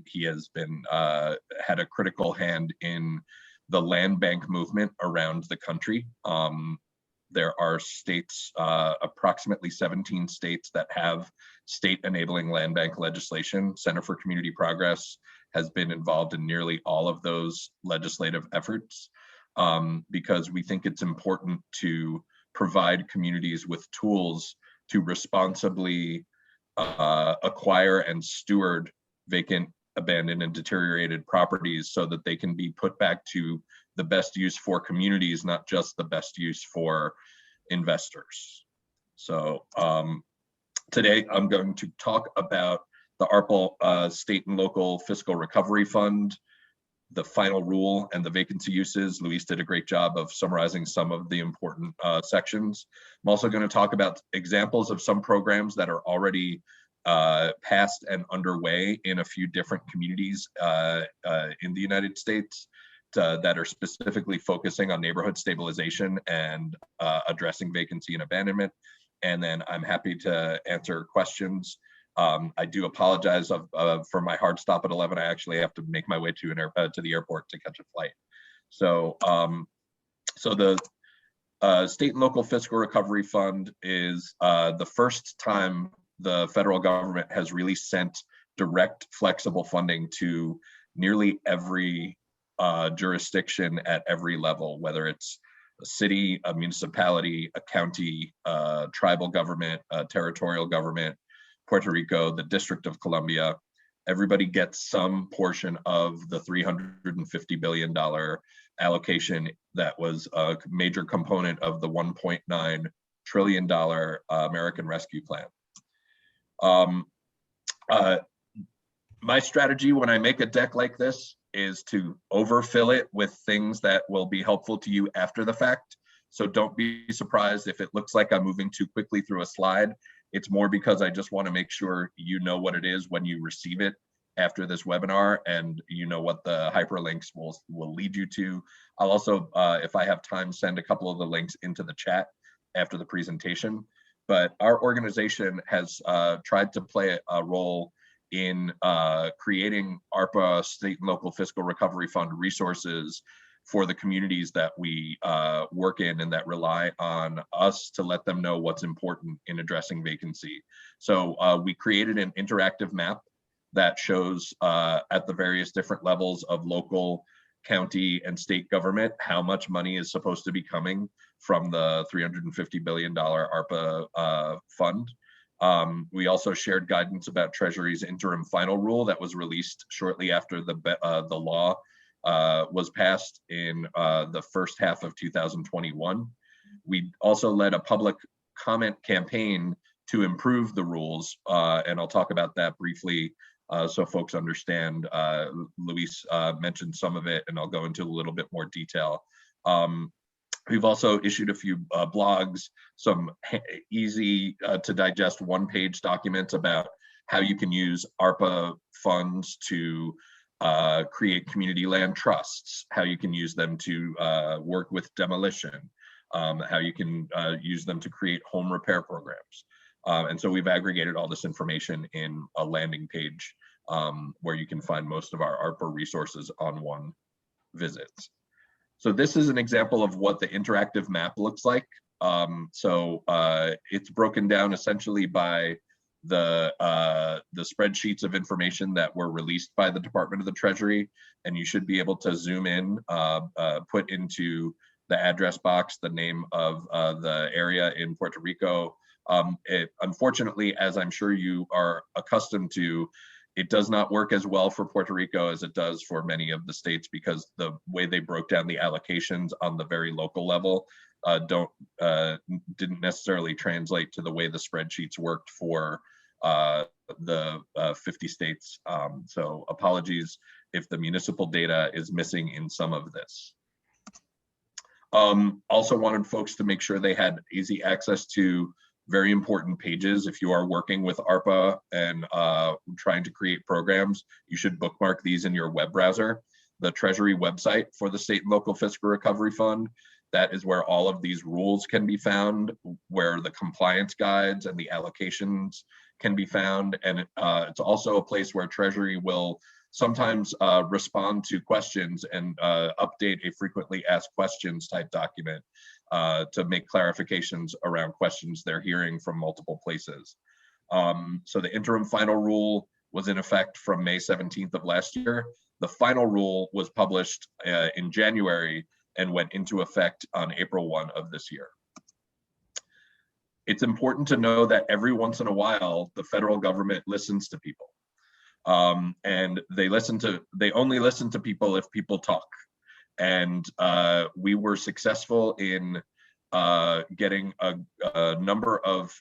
He has been had a critical hand in the land bank movement around the country. There are states, approximately 17 states that have state enabling land bank legislation. Center for Community Progress has been involved in nearly all of those legislative efforts because we think it's important to provide communities with tools to responsibly acquire and steward vacant, abandoned, and deteriorated properties so that they can be put back to the best use for communities, not just the best use for investors. So today I'm going to talk about the ARPA State and Local Fiscal Recovery Fund, the final rule, and the vacancy uses. Luis did a great job of summarizing some of the important sections. I'm also going to talk about examples of some programs that are already passed and underway in a few different communities in the United States that are specifically focusing on neighborhood stabilization and addressing vacancy and abandonment. And then I'm happy to answer questions. I do apologize for my hard stop at 11. I actually have to make my way to the airport to catch a flight. So, so the State and Local Fiscal Recovery Fund is the first time the federal government has really sent direct flexible funding to nearly every jurisdiction at every level, whether it's a city, a municipality, a county, tribal government, territorial government, Puerto Rico, the District of Columbia. Everybody gets some portion of the $350 billion allocation that was a major component of the $1.9 trillion American Rescue Plan. My strategy when I make a deck like this is to overfill it with things that will be helpful to you after the fact. So don't be surprised if it looks like I'm moving too quickly through a slide. It's more because I just want to make sure you know what it is when you receive it after this webinar, and you know what the hyperlinks will lead you to. I'll also, if I have time, send a couple of the links into the chat after the presentation. But our organization has tried to play a role in creating ARPA State and Local Fiscal Recovery Fund resources for the communities that we work in and that rely on us to let them know what's important in addressing vacancy. So we created an interactive map that shows at the various different levels of local, county, and state government how much money is supposed to be coming from the $350 billion ARPA fund. We also shared guidance about Treasury's interim final rule that was released shortly after the law was passed in the first half of 2021. We also led a public comment campaign to improve the rules, and I'll talk about that briefly so folks understand. Luis mentioned some of it, and I'll go into a little bit more detail. We've also issued a few blogs, some easy to digest one-page documents about how you can use ARPA funds to create community land trusts, how you can use them to work with demolition, how you can use them to create home repair programs. And so we've aggregated all this information in a landing page where you can find most of our ARPA resources on one visit. So this is an example of what the interactive map looks like. It's broken down essentially by the spreadsheets of information that were released by the Department of the Treasury, and you should be able to zoom in, put into the address box the name of the area in Puerto Rico. Unfortunately, as I'm sure you are accustomed to, it does not work as well for Puerto Rico as it does for many of the states, because the way they broke down the allocations on the very local level didn't necessarily translate to the way the spreadsheets worked for the 50 states. So apologies if the municipal data is missing in some of this. Also wanted folks to make sure they had easy access to very important pages. If you are working with ARPA and trying to create programs, you should bookmark these in your web browser. The Treasury website for the State and Local Fiscal Recovery Fund, that is where all of these rules can be found, where the compliance guides and the allocations can be found. And it's also a place where Treasury will sometimes respond to questions and update a frequently asked questions type document to make clarifications around questions they're hearing from multiple places. So the interim final rule was in effect from May 17th of last year. The final rule was published in January and went into effect on April 1 of this year. It's important to know that every once in a while, the federal government listens to people. And they only listen to people if people talk. And we were successful in getting a number of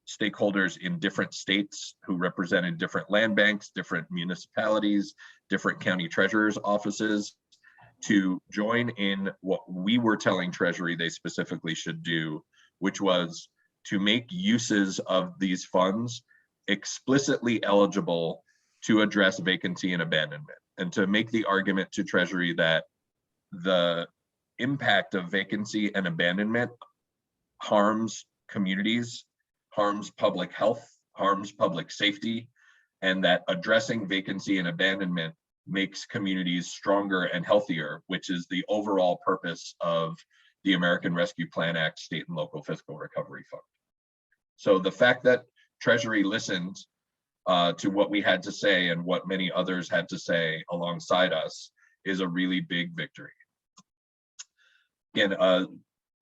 stakeholders in different states who represented different land banks, different municipalities, different county treasurers' offices to join in what we were telling Treasury they specifically should do, which was to make uses of these funds explicitly eligible to address vacancy and abandonment, and to make the argument to Treasury that the impact of vacancy and abandonment harms communities, harms public health, harms public safety, and that addressing vacancy and abandonment makes communities stronger and healthier, which is the overall purpose of the American Rescue Plan Act State and Local Fiscal Recovery Fund. So the fact that Treasury listened to what we had to say and what many others had to say alongside us is a really big victory. Again,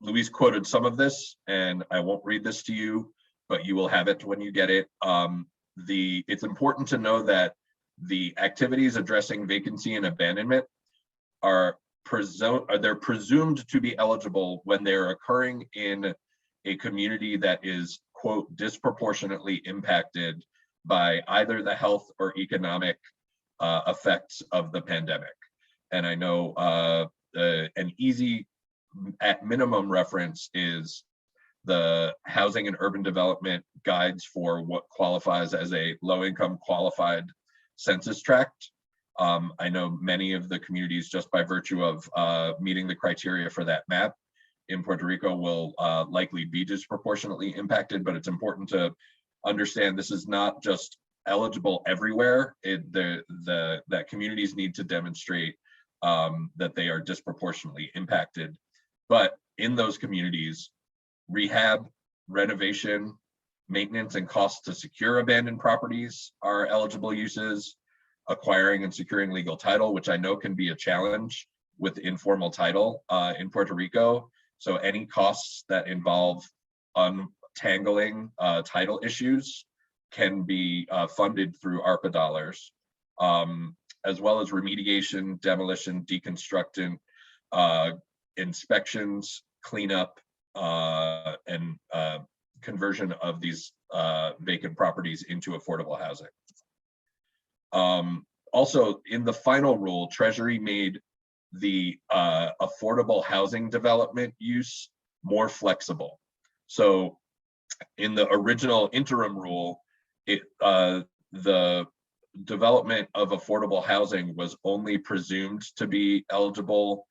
Luis quoted some of this, and I won't read this to you, but you will have it when you get it. It's important to know that the activities addressing vacancy and abandonment they're presumed to be eligible when they're occurring in a community that is, quote, disproportionately impacted by either the health or economic effects of the pandemic. And I know an easy, at minimum, reference is the Housing and Urban Development Guides for what qualifies as a low-income qualified census tract. I know many of the communities, just by virtue of meeting the criteria for that map in Puerto Rico, will likely be disproportionately impacted, but it's important to understand this is not just eligible everywhere. That communities need to demonstrate that they are disproportionately impacted. But in those communities, rehab, renovation, maintenance, and costs to secure abandoned properties are eligible uses. Acquiring and securing legal title, which I know can be a challenge with informal title in Puerto Rico. So any costs that involve untangling title issues can be funded through ARPA dollars, as well as remediation, demolition, deconstruction, inspections, cleanup, and conversion of these vacant properties into affordable housing. Also, in the final rule, Treasury made the affordable housing development use more flexible. So in the original interim rule, the development of affordable housing was only presumed to be eligible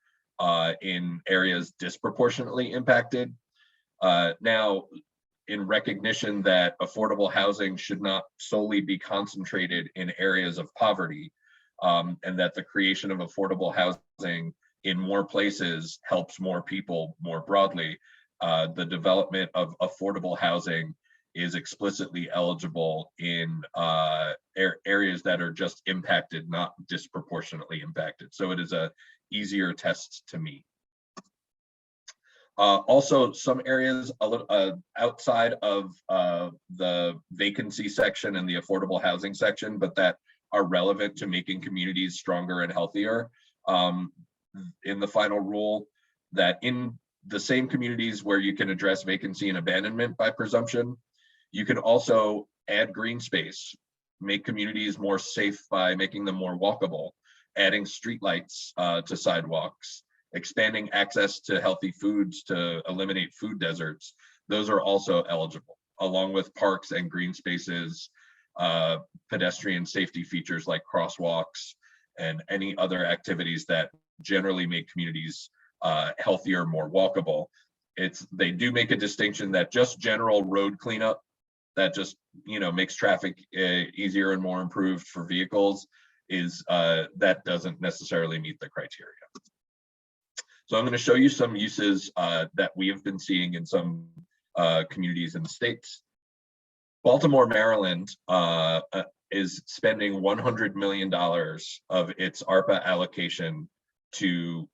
in areas disproportionately impacted. Now, in recognition that affordable housing should not solely be concentrated in areas of poverty, and that the creation of affordable housing in more places helps more people more broadly, the development of affordable housing is explicitly eligible in areas that are just impacted, not disproportionately impacted. So it is a easier test to meet. Also, some areas a little outside of the vacancy section and the affordable housing section, but that are relevant to making communities stronger and healthier. In the final rule, that in the same communities where you can address vacancy and abandonment by presumption, you can also add green space, make communities more safe by making them more walkable, adding streetlights to sidewalks, expanding access to healthy foods to eliminate food deserts. Those are also eligible, along with parks and green spaces, pedestrian safety features like crosswalks, and any other activities that generally make communities healthier, more walkable. They do make a distinction that just general road cleanup that just makes traffic easier and more improved for vehicles that doesn't necessarily meet the criteria. So I'm going to show you some uses that we have been seeing in some communities in the States. Baltimore, Maryland is spending $100 million of its ARPA allocation to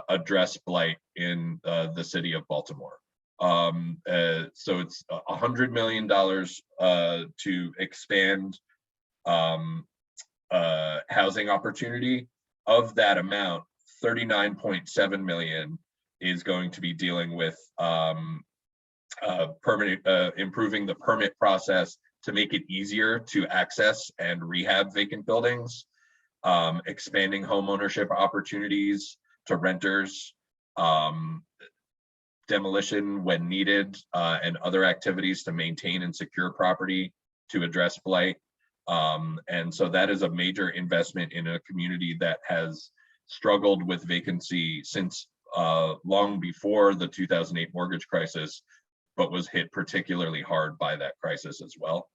address blight in the city of Baltimore. So it's $100 million to expand housing opportunity. Of that amount, 39.7 million is going to be dealing with improving the permit process to make it easier to access and rehab vacant buildings, expanding home ownership opportunities to renters, demolition when needed, and other activities to maintain and secure property to address blight. And so that is a major investment in a community that has struggled with vacancy since long before the 2008 mortgage crisis, but was hit particularly hard by that crisis as well.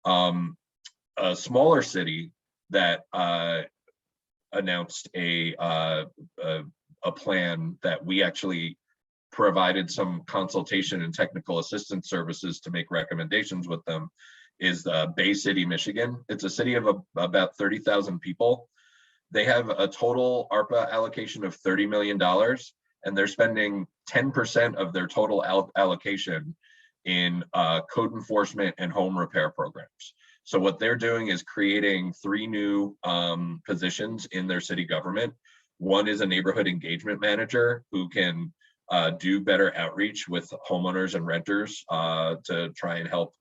A smaller city that announced a plan that we actually provided some consultation and technical assistance services to make recommendations with them is Bay City, Michigan. It's a city of about 30,000 people. They have a total ARPA allocation of $30 million, and they're spending 10% of their total allocation in code enforcement and home repair programs. So what they're doing is creating 3 new positions in their city government. One is a neighborhood engagement manager who can do better outreach with homeowners and renters to try and help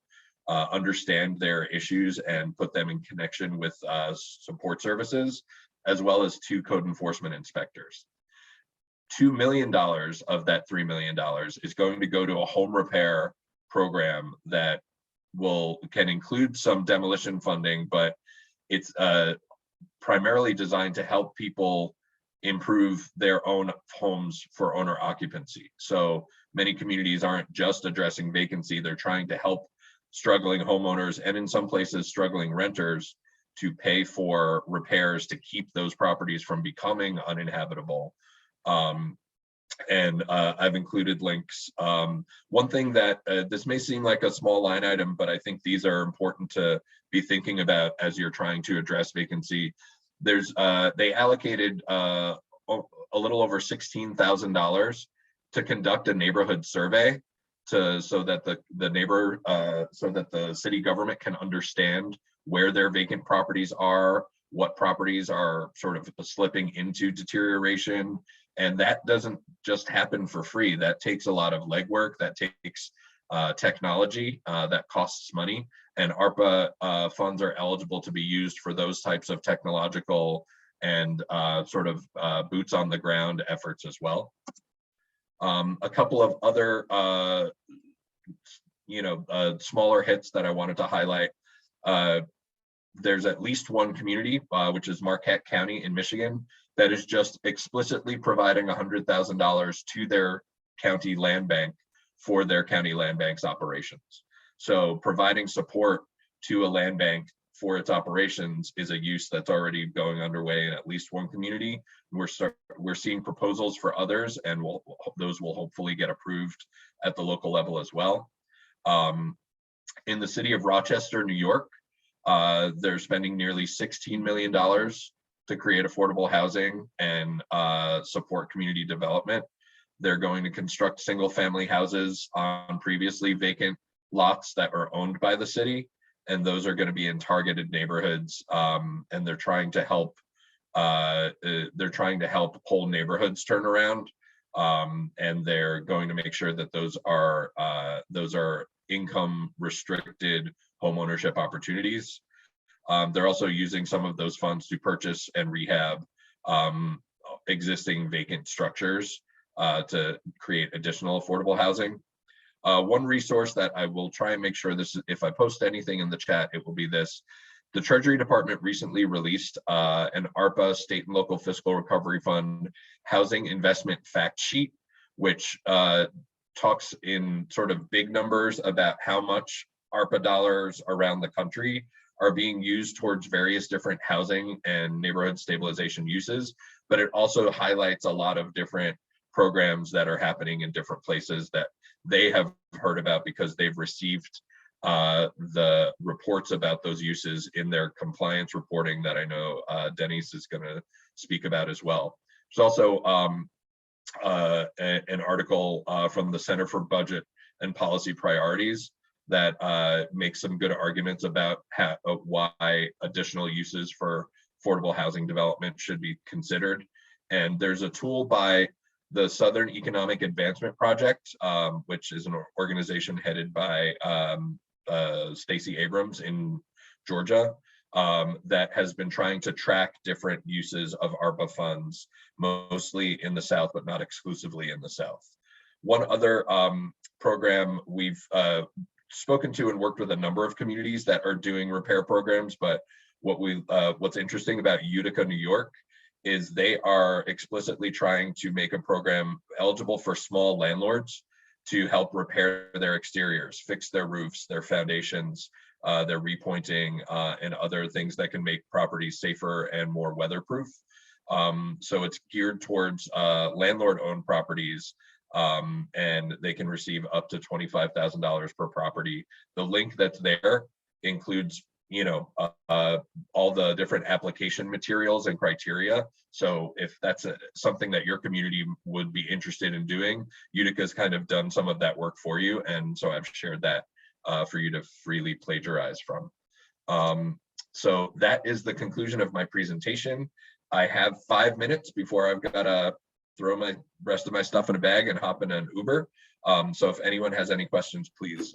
understand their issues and put them in connection with support services, as well as 2 code enforcement inspectors. $2 million of that $3 million is going to go to a home repair program that can include some demolition funding, but it's primarily designed to help people improve their own homes for owner occupancy. So many communities aren't just addressing vacancy, they're trying to help struggling homeowners, and in some places struggling renters, to pay for repairs to keep those properties from becoming uninhabitable. And I've included links. One thing that this may seem like a small line item, but I think these are important to be thinking about as you're trying to address vacancy. They allocated a little over $16,000 to conduct a neighborhood survey so that the city government can understand where their vacant properties are, what properties are sort of slipping into deterioration. And that doesn't just happen for free. That takes a lot of legwork, that takes technology, that costs money. And ARPA funds are eligible to be used for those types of technological and sort of boots on the ground efforts as well. A couple of other smaller hits that I wanted to highlight. There's at least one community, which is Marquette County in Michigan, that is just explicitly providing $100,000 to their county land bank for their county land bank's operations. So providing support to a land bank for its operations is a use that's already going underway in at least one community. We're seeing proposals for others, and those will hopefully get approved at the local level as well. In the city of Rochester, New York, they're spending nearly $16 million to create affordable housing and support community development. They're going to construct single-family houses on previously vacant lots that are owned by the city, and those are going to be in targeted neighborhoods. And they're trying to help whole neighborhoods turn around, and they're going to make sure that those are income restricted homeownership opportunities. They're also using some of those funds to purchase and rehab existing vacant structures to create additional affordable housing. One resource that I will try and make sure if I post anything in the chat, it will be this. The Treasury Department recently released an ARPA State and Local Fiscal Recovery Fund Housing Investment Fact Sheet, which talks in sort of big numbers about how much ARPA dollars around the country are being used towards various different housing and neighborhood stabilization uses, but it also highlights a lot of different programs that are happening in different places that they have heard about because they've received the reports about those uses in their compliance reporting that I know Denise is going to speak about as well. There's also an article from the Center for Budget and Policy Priorities that makes some good arguments about why additional uses for affordable housing development should be considered. And there's a tool by the Southern Economic Advancement Project, which is an organization headed by Stacey Abrams in Georgia, that has been trying to track different uses of ARPA funds, mostly in the South, but not exclusively in the South. One other program we've spoken to and worked with a number of communities that are doing repair programs, but what's interesting about Utica, New York, is they are explicitly trying to make a program eligible for small landlords to help repair their exteriors, fix their roofs, their foundations, their repointing, and other things that can make properties safer and more weatherproof. So it's geared towards landlord-owned properties, and they can receive up to $25,000 per property. The link that's there includes all the different application materials and criteria. So if that's something that your community would be interested in doing, Utica's kind of done some of that work for you. And so I've shared that for you to freely plagiarize from. So that is the conclusion of my presentation. I have 5 minutes before I've got to throw my rest of my stuff in a bag and hop in an Uber. So if anyone has any questions, please.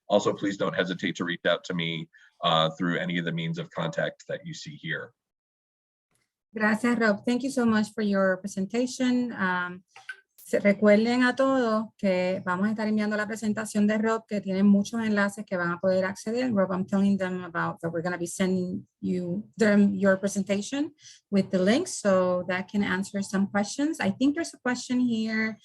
Also, please don't hesitate to reach out to me through any of the means of contact that you see here. Gracias, Rob. Thank you so much for your presentation. Recuerden a todos que vamos a estar enviando la presentación de Rob, que tiene muchos enlaces que van a poder acceder. Rob, I'm telling them about that we're going to be sending you your presentation with the links so that can answer some questions. I think there's a question here.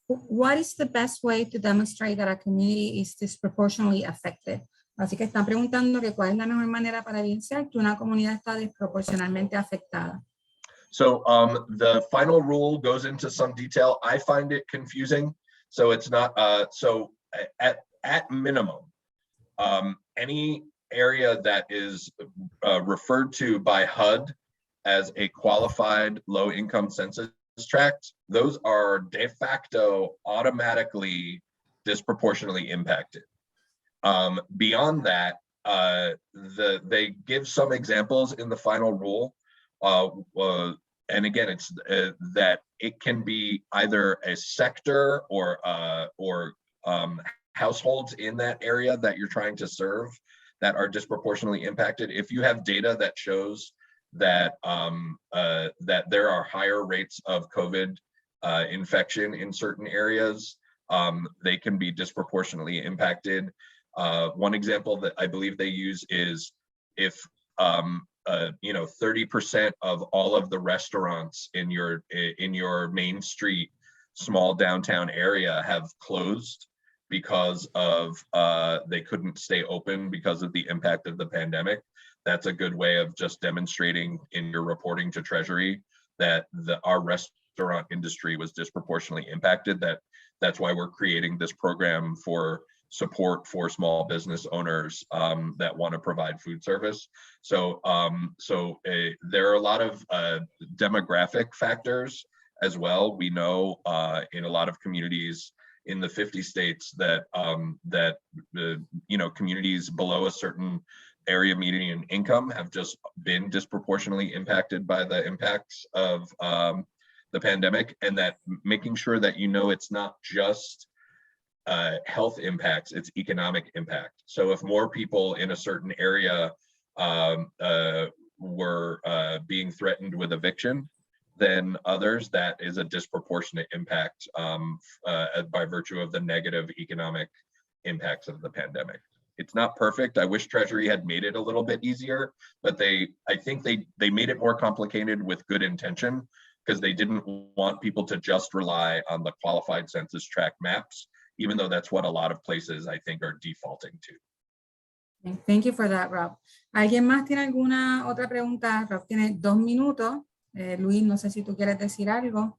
What is the best way to demonstrate that a community is disproportionately affected? Así que están preguntando que cuál es la mejor manera para evidenciar que una comunidad está desproporcionalmente afectada. So the final rule goes into some detail. I find it confusing. So it's not, so at minimum, any area that is referred to by HUD as a qualified low-income census tract, those are de facto automatically disproportionately impacted. Beyond that, they give some examples in the final rule. And again, it's that it can be either a sector or households in that area that you're trying to serve that are disproportionately impacted. If you have data that shows that that there are higher rates of COVID infection in certain areas, they can be disproportionately impacted. One example that I believe they use is if 30% of all of the restaurants in your main street, small downtown area have closed because of they couldn't stay open because of the impact of the pandemic. That's a good way of just demonstrating in your reporting to Treasury that our restaurant industry was disproportionately impacted. That's why we're creating this program for support for small business owners that want to provide food service. So there are a lot of demographic factors as well. We know in a lot of communities in the 50 states that communities below a certain area median income have just been disproportionately impacted by the impacts of the pandemic, and that making sure that it's not just health impacts, it's economic impact. So if more people in a certain area were being threatened with eviction than others, that is a disproportionate impact by virtue of the negative economic impacts of the pandemic. It's not perfect. I wish Treasury had made it a little bit easier, but I think they made it more complicated with good intention, because they didn't want people to just rely on the qualified census tract maps, even though that's what a lot of places I think are defaulting to. Thank you for that, Rob. ¿Alguien más tiene alguna otra pregunta? Rob tiene 2 minutos. Luis, no sé si tú quieres decir algo.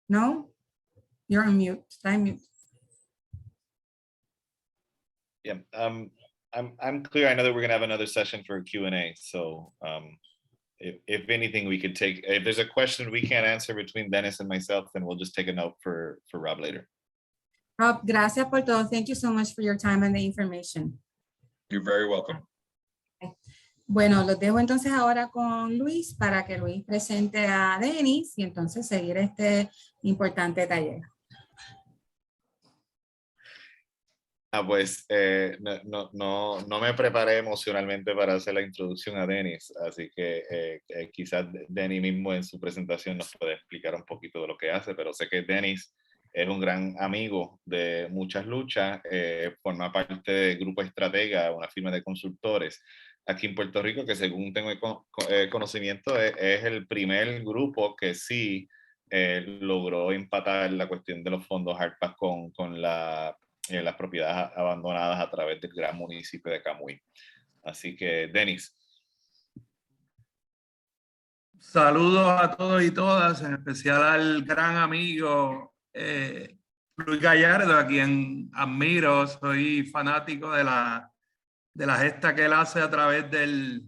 No? You're on mute. Está en mute. Yeah, I'm clear. I know that we're gonna have another session for Q&A. So if anything, we could take, if there's a question we can't answer between Dennis and myself, then we'll just take a note for Rob later. Rob, gracias por todo. Thank you so much for your time and the information. You're very welcome. Okay. Bueno, los dejo entonces ahora con Luis para que Luis presente a Denis y entonces seguir este importante taller. Pues no me preparé emocionalmente para hacer la introducción a Denis, así que quizás Denis mismo en su presentación nos puede explicar un poquito de lo que hace, pero sé que Denis es un gran amigo de muchas luchas, forma parte del Grupo Estratega, una firma de consultores aquí en Puerto Rico, que según tengo conocimiento es el primer grupo que sí logró empatar la cuestión de los fondos ARPA con las propiedades abandonadas a través del gran municipio de Camuy. Así que, Denis. Saludos a todos y todas, en especial al gran amigo Luis Gallardo, a quien admiro. Soy fanático de la gesta que él hace a través del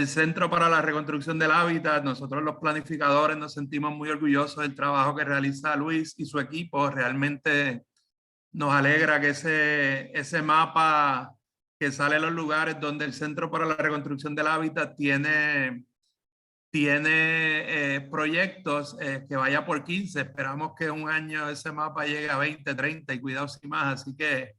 Centro para la Reconstrucción del Hábitat. Nosotros los planificadores nos sentimos muy orgullosos del trabajo que realiza Luis y su equipo. Realmente nos alegra que ese mapa que sale en los lugares donde el Centro para la Reconstrucción del Hábitat tiene proyectos que vaya por 15. Esperamos que un año ese mapa llegue a 20, 30 y cuidado sin más. Así que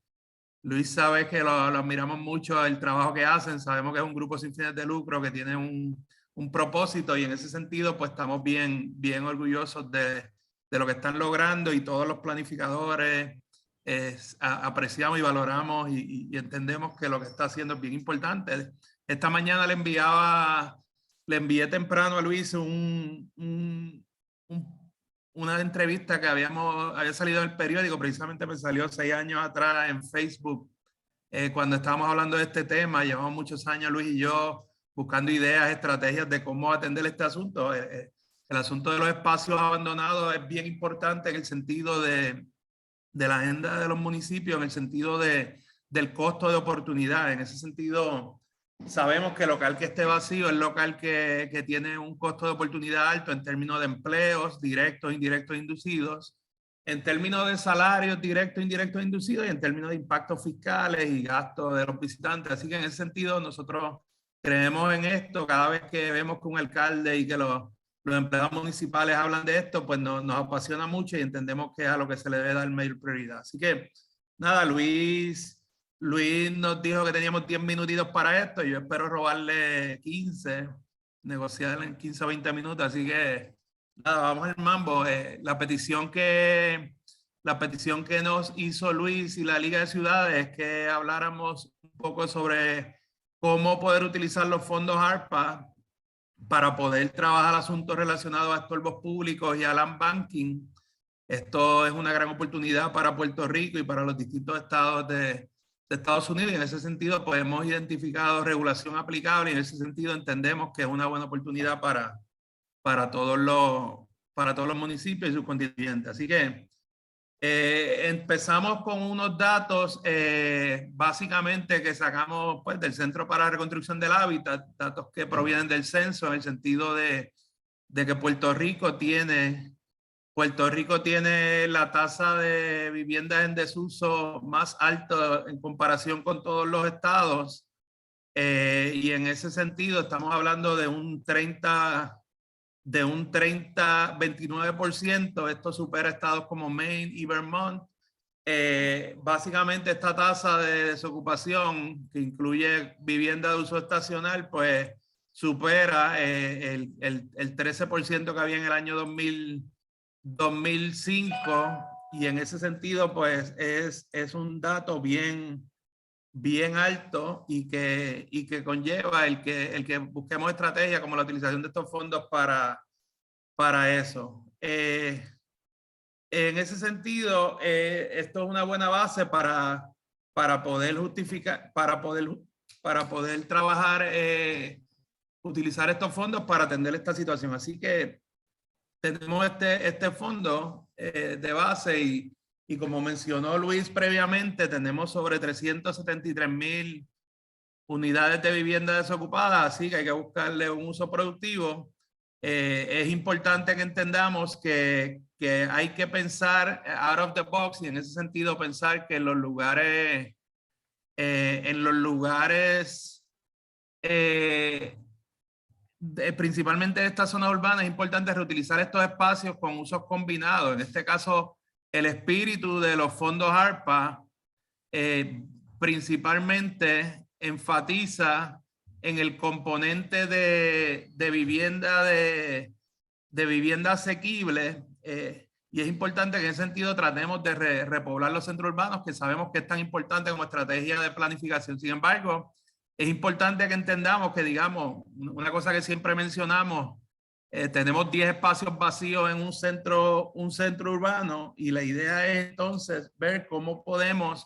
Luis sabe que lo admiramos mucho el trabajo que hacen. Sabemos que es un grupo sin fines de lucro que tiene un propósito, y en ese sentido pues estamos bien orgullosos de lo que están logrando, y todos los planificadores apreciamos y valoramos y entendemos que lo que está haciendo es bien importante. Esta mañana le envié temprano a Luis una entrevista que había salido en el periódico. Precisamente me salió 6 años atrás en Facebook, cuando estábamos hablando de este tema. Llevamos muchos años Luis y yo buscando ideas, estrategias de cómo atender este asunto. El asunto de los espacios abandonados es bien importante en el sentido de la agenda de los municipios, en el sentido del costo de oportunidad. En ese sentido, Sabemos que el local que esté vacío es local que tiene un costo de oportunidad alto en términos de empleos directos, indirectos, inducidos, en términos de salarios directos, indirectos, inducidos y en términos de impactos fiscales y gastos de los visitantes. Así que en ese sentido nosotros creemos en esto. Cada vez que vemos que un alcalde y que los empleados municipales hablan de esto, pues nos apasiona mucho y entendemos que es a lo que se le debe dar mayor prioridad. Así que nada, Luis nos dijo que teníamos 10 minutitos para esto. Yo espero robarle 15, negociar en 15 o 20 minutos. Así que nada, vamos al mambo. La petición que nos hizo Luis y la Liga de Ciudades es que habláramos un poco sobre cómo poder utilizar los fondos ARPA para poder trabajar asuntos relacionados a estorbos públicos y al land banking. Esto es una gran oportunidad para Puerto Rico y para los distintos estados de Estados Unidos, y en ese sentido pues hemos identificado regulación aplicable y en ese sentido entendemos que es una buena oportunidad para todos los municipios y sus constituyentes. Así que empezamos con unos datos básicamente que sacamos pues, del Centro para la Reconstrucción del Hábitat, datos que provienen del censo en el sentido de que Puerto Rico tiene la tasa de viviendas en desuso más alta en comparación con todos los estados. Y en ese sentido estamos hablando de un 29%. Esto supera estados como Maine y Vermont. Básicamente esta tasa de desocupación, que incluye vivienda de uso estacional, pues supera el 13% que había en el año 2005, y en ese sentido pues es un dato bien alto y que conlleva el que busquemos estrategias como la utilización de estos fondos para eso. En ese sentido, esto es una buena base para poder justificar, para poder trabajar, utilizar estos fondos para atender esta situación. Así que tenemos este fondo de base y como mencionó Luis previamente, tenemos sobre 373,000 unidades de vivienda desocupadas, así que hay que buscarle un uso productivo. Es importante que entendamos que hay que pensar out of the box, y en ese sentido pensar que en los lugares principalmente de esta zona urbana, es importante reutilizar estos espacios con usos combinados. En este caso, el espíritu de los fondos ARPA principalmente enfatiza en el componente de vivienda asequible, y es importante que en ese sentido tratemos de repoblar los centros urbanos, que sabemos que es tan importante como estrategia de planificación. Sin embargo, es importante que entendamos que, digamos, una cosa que siempre mencionamos, tenemos 10 espacios vacíos en un centro urbano, y la idea es entonces ver cómo podemos,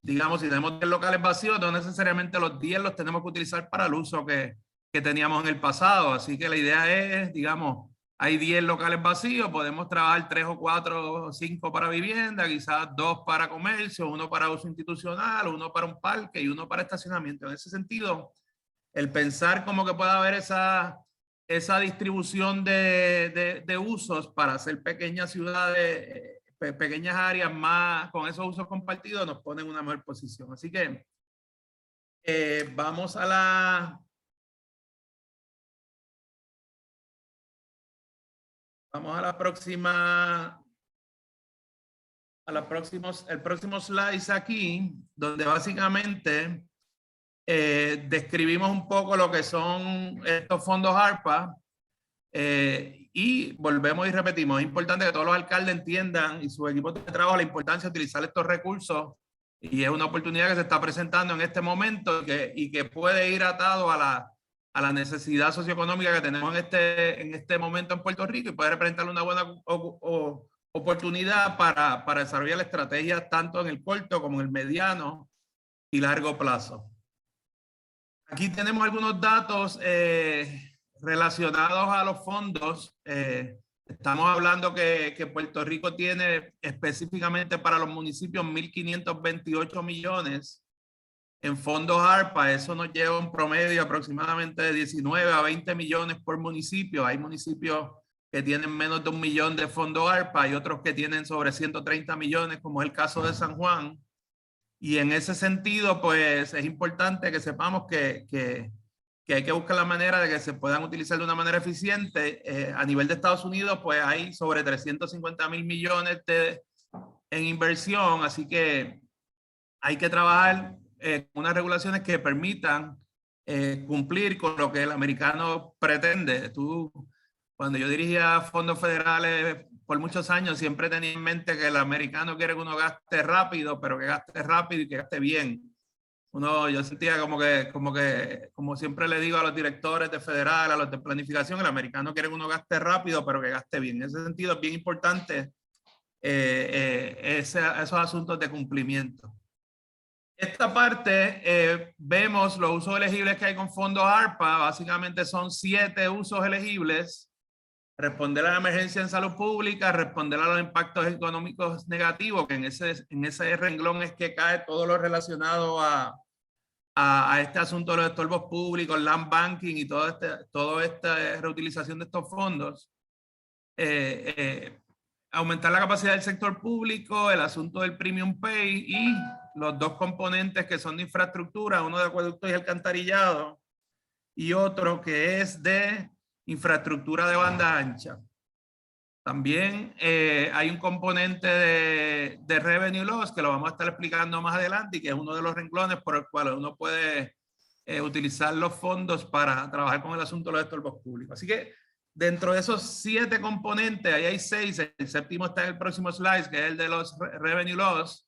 digamos, si tenemos 10 locales vacíos, no necesariamente los 10 los tenemos que utilizar para el uso que teníamos en el pasado. Así que la idea es, digamos, hay 10 locales vacíos, podemos trabajar 3 o 4 o 5 para vivienda, quizás 2 para comercio, 1 para uso institucional, 1 para un parque y 1 para estacionamiento. En ese sentido, el pensar como que pueda haber esa distribución de usos para hacer pequeñas ciudades, pequeñas áreas más con esos usos compartidos, nos pone en una mejor posición. Así que vamos a la próxima, el próximo slide aquí, donde básicamente describimos un poco lo que son estos fondos ARPA, y volvemos y repetimos. Es importante que todos los alcaldes entiendan y su equipo de trabajo la importancia de utilizar estos recursos, y es una oportunidad que se está presentando en este momento y que puede ir atado a la necesidad socioeconómica que tenemos en este momento en Puerto Rico, y puede representar una buena oportunidad para desarrollar estrategias tanto en el corto como en el mediano y largo plazo. Aquí tenemos algunos datos relacionados a los fondos. Estamos hablando que Puerto Rico tiene específicamente para los municipios 1.528 millones En fondos ARPA, eso nos lleva un promedio aproximadamente de 19 a 20 millones por municipio. Hay municipios que tienen menos de 1 millón de fondos ARPA y otros que tienen sobre 130 millones, como es el caso de San Juan. Y en ese sentido, pues es importante que sepamos que hay que buscar la manera de que se puedan utilizar de una manera eficiente. A nivel de Estados Unidos, pues hay sobre 350.000 millones en inversión, así que hay que trabajar con unas regulaciones que permitan cumplir con lo que el americano pretende. Cuando yo dirigía fondos federales por muchos años, siempre tenía en mente que el americano quiere que uno gaste rápido, pero que gaste rápido y que gaste bien. Yo sentía como siempre le digo a los directores de federal, a los de planificación, el americano quiere que uno gaste rápido, pero que gaste bien. En ese sentido es bien importante esos asuntos de cumplimiento. Esta parte vemos los usos elegibles que hay con fondos ARPA. Básicamente son 7 usos elegibles: responder a la emergencia en salud pública, responder a los impactos económicos negativos, que en ese renglón es que cae todo lo relacionado a este asunto de los estorbos públicos, land banking y toda esta reutilización de estos fondos. Aumentar la capacidad del sector público, el asunto del premium pay y los 2 componentes que son de infraestructura, uno de acueductos y alcantarillado y otro que es de infraestructura de banda ancha. También hay un componente de revenue loss que lo vamos a estar explicando más adelante y que es uno de los renglones por el cual uno puede utilizar los fondos para trabajar con el asunto de los estorbos públicos. Así que dentro de esos 7 componentes, ahí hay 6, el séptimo está en el próximo slide, que es el de los revenue loss,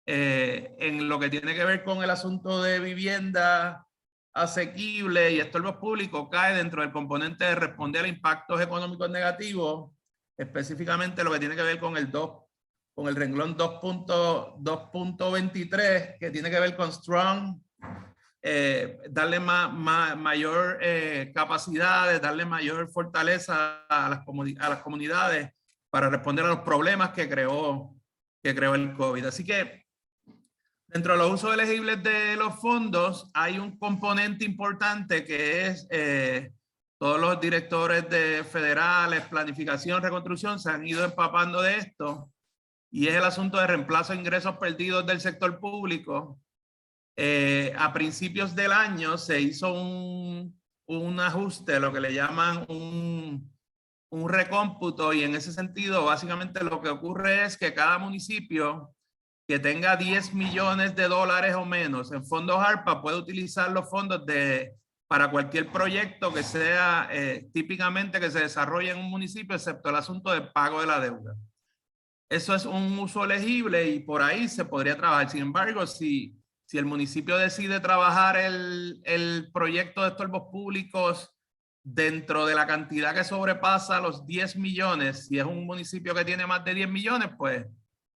en lo que tiene que ver con el asunto de vivienda asequible y estorbos públicos, cae dentro del componente de responder a impactos económicos negativos, específicamente lo que tiene que ver con el renglón 2.23, que tiene que ver con strong, darle mayor capacidades, darle mayor fortaleza a las comunidades para responder a los problemas que creó el COVID. Así que dentro de los usos elegibles de los fondos hay un componente importante que es todos los directores de federales, planificación, reconstrucción se han ido empapando de esto, y es el asunto de reemplazo de ingresos perdidos del sector público. A principios del año se hizo un ajuste, lo que le llaman un recómputo, y en ese sentido básicamente lo que ocurre es que cada municipio que tenga 10 millones de dólares o menos en fondos ARPA puede utilizar los fondos para cualquier proyecto que sea típicamente que se desarrolle en un municipio, excepto el asunto del pago de la deuda. Eso es un uso elegible y por ahí se podría trabajar. Sin embargo, si el municipio decide trabajar el proyecto de estorbos públicos dentro de la cantidad que sobrepasa los 10 millones, si es un municipio que tiene más de 10 millones, pues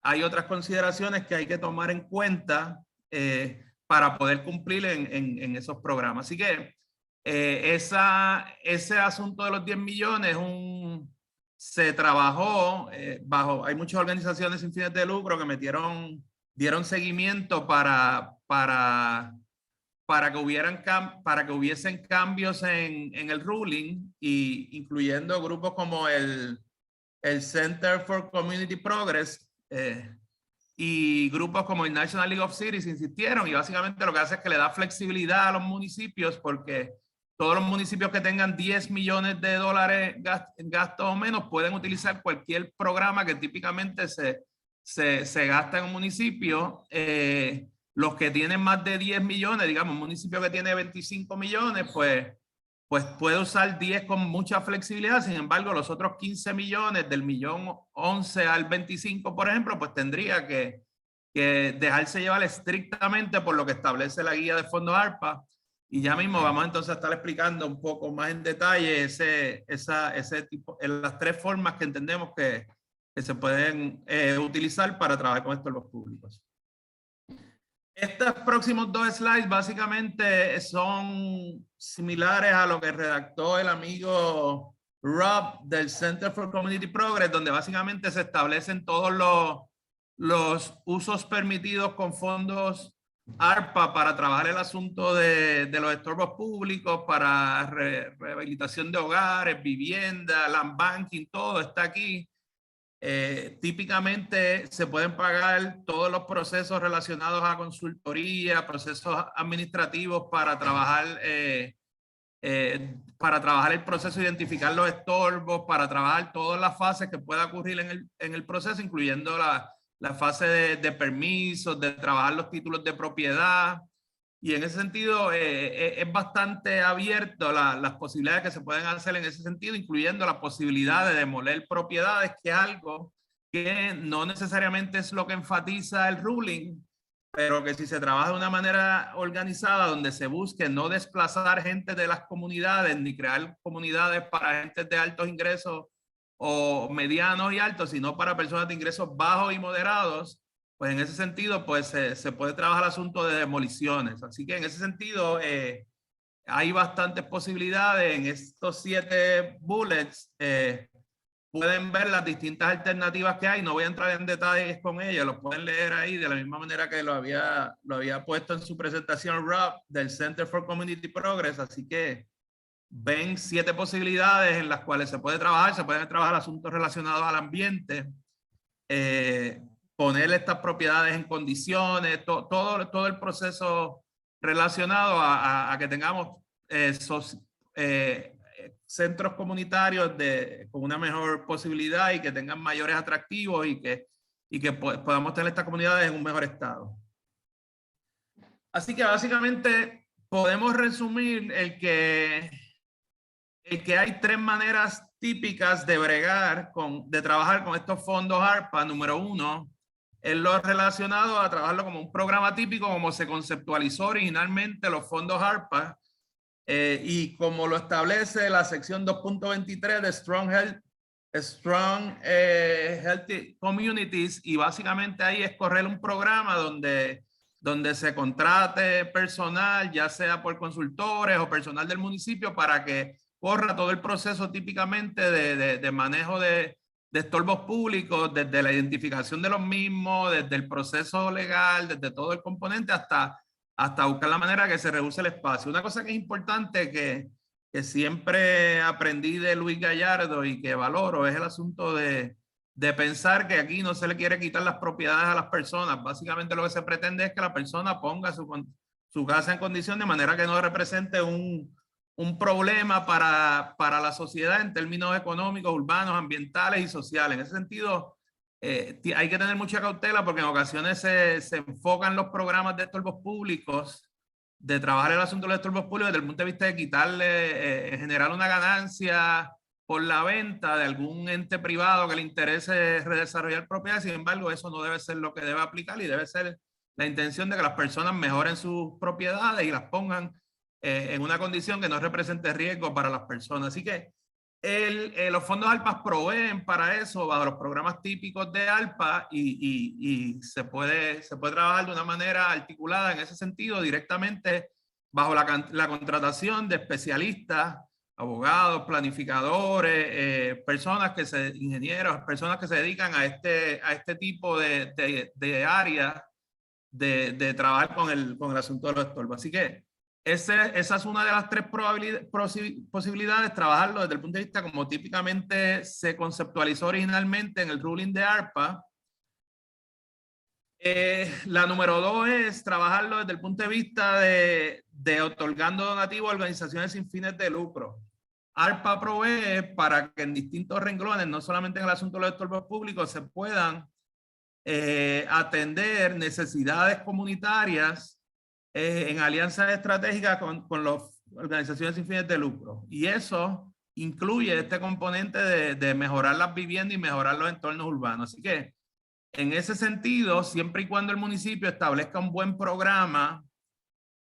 hay otras consideraciones que hay que tomar en cuenta para poder cumplir en esos programas. Así que ese asunto de los 10 millones se trabajó hay muchas organizaciones sin fines de lucro que dieron seguimiento para que hubiesen cambios en el ruling, incluyendo grupos como el Center for Community Progress y grupos como el National League of Cities insistieron, y básicamente lo que hace es que le da flexibilidad a los municipios, porque todos los municipios que tengan 10 millones de dólares en gastos o menos pueden utilizar cualquier programa que típicamente se gasta en un municipio. Los que tienen más de 10 millones, digamos, un municipio que tiene 25 millones, pues puede usar 10 con mucha flexibilidad. Sin embargo, los otros 15 millones, del millón 11 al 25, por ejemplo, pues tendría que dejarse llevar estrictamente por lo que establece la guía de fondos ARPA. Y ya mismo vamos entonces a estar explicando un poco más en detalle ese tipo, las 3 formas que entendemos que se pueden utilizar para trabajar con estorbos públicos. Estos próximos 2 slides básicamente son similares a lo que redactó el amigo Rob del Center for Community Progress, donde básicamente se establecen todos los usos permitidos con fondos ARPA para trabajar el asunto de los estorbos públicos, para rehabilitación de hogares, vivienda, land banking, todo está aquí. Típicamente se pueden pagar todos los procesos relacionados a consultoría, procesos administrativos para trabajar el proceso, identificar los estorbos, para trabajar todas las fases que pueda ocurrir en el proceso, incluyendo la fase de permisos, de trabajar los títulos de propiedad. Y en ese sentido es bastante abierto las posibilidades que se pueden hacer en ese sentido, incluyendo la posibilidad de demoler propiedades, que es algo que no necesariamente es lo que enfatiza el ruling, pero que si se trabaja de una manera organizada, donde se busque no desplazar gente de las comunidades, ni crear comunidades para gente de altos ingresos o medianos y altos, sino para personas de ingresos bajos y moderados, pues en ese sentido pues se puede trabajar el asunto de demoliciones. Así que en ese sentido hay bastantes posibilidades. En estos 7 bullets pueden ver las distintas alternativas que hay. No voy a entrar en detalles con ellas, los pueden leer ahí de la misma manera que lo había puesto en su presentación Rob del Center for Community Progress. Así que ven 7 posibilidades en las cuales se puede trabajar. Se pueden trabajar asuntos relacionados al ambiente, poner estas propiedades en condiciones, todo el proceso relacionado a que tengamos centros comunitarios con una mejor posibilidad y que tengan mayores atractivos y que podamos tener estas comunidades en un mejor estado. Así que básicamente podemos resumir el que hay 3 maneras típicas de bregar, de trabajar con estos fondos ARPA. Número 1, es lo relacionado a trabajarlo como un programa típico, como se conceptualizó originalmente los fondos ARPA, y como lo establece la sección 2.23 de Strong Healthy Communities, y básicamente ahí es correr un programa donde se contrate personal, ya sea por consultores o personal del municipio, para que corra todo el proceso típicamente de manejo de estorbos públicos, desde la identificación de los mismos, desde el proceso legal, desde todo el componente hasta buscar la manera que se reduce el espacio. Una cosa que es importante que siempre aprendí de Luis Gallardo y que valoro es el asunto de pensar que aquí no se le quiere quitar las propiedades a las personas. Básicamente lo que se pretende es que la persona ponga su casa en condición de manera que no represente un problema para la sociedad en términos económicos, urbanos, ambientales y sociales. En ese sentido, hay que tener mucha cautela, porque en ocasiones se enfocan los programas de estorbos públicos, de trabajar el asunto de los estorbos públicos desde el punto de vista de quitarle, generar una ganancia por la venta de algún ente privado que le interese redesarrollar propiedades. Sin embargo, eso no debe ser lo que debe aplicar, y debe ser la intención de que las personas mejoren sus propiedades y las pongan en una condición que no represente riesgo para las personas. Así que los fondos ARPA proveen para eso bajo los programas típicos de ARPA, y se puede trabajar de una manera articulada en ese sentido, directamente bajo la contratación de especialistas, abogados, planificadores, ingenieros, personas que se dedican a este tipo de áreas de trabajar con el asunto de los estorbos. Así que esa es una de las 3 posibilidades, trabajarlo desde el punto de vista como típicamente se conceptualizó originalmente en el ruling de ARPA. La número 2 es trabajarlo desde el punto de vista de otorgando donativos a organizaciones sin fines de lucro. ARPA provee para que en distintos renglones, no solamente en el asunto de los estorbos públicos, se puedan atender necesidades comunitarias en alianzas estratégicas con las organizaciones sin fines de lucro. Y eso incluye este componente de mejorar las viviendas y mejorar los entornos urbanos. Así que en ese sentido, siempre y cuando el municipio establezca un buen programa,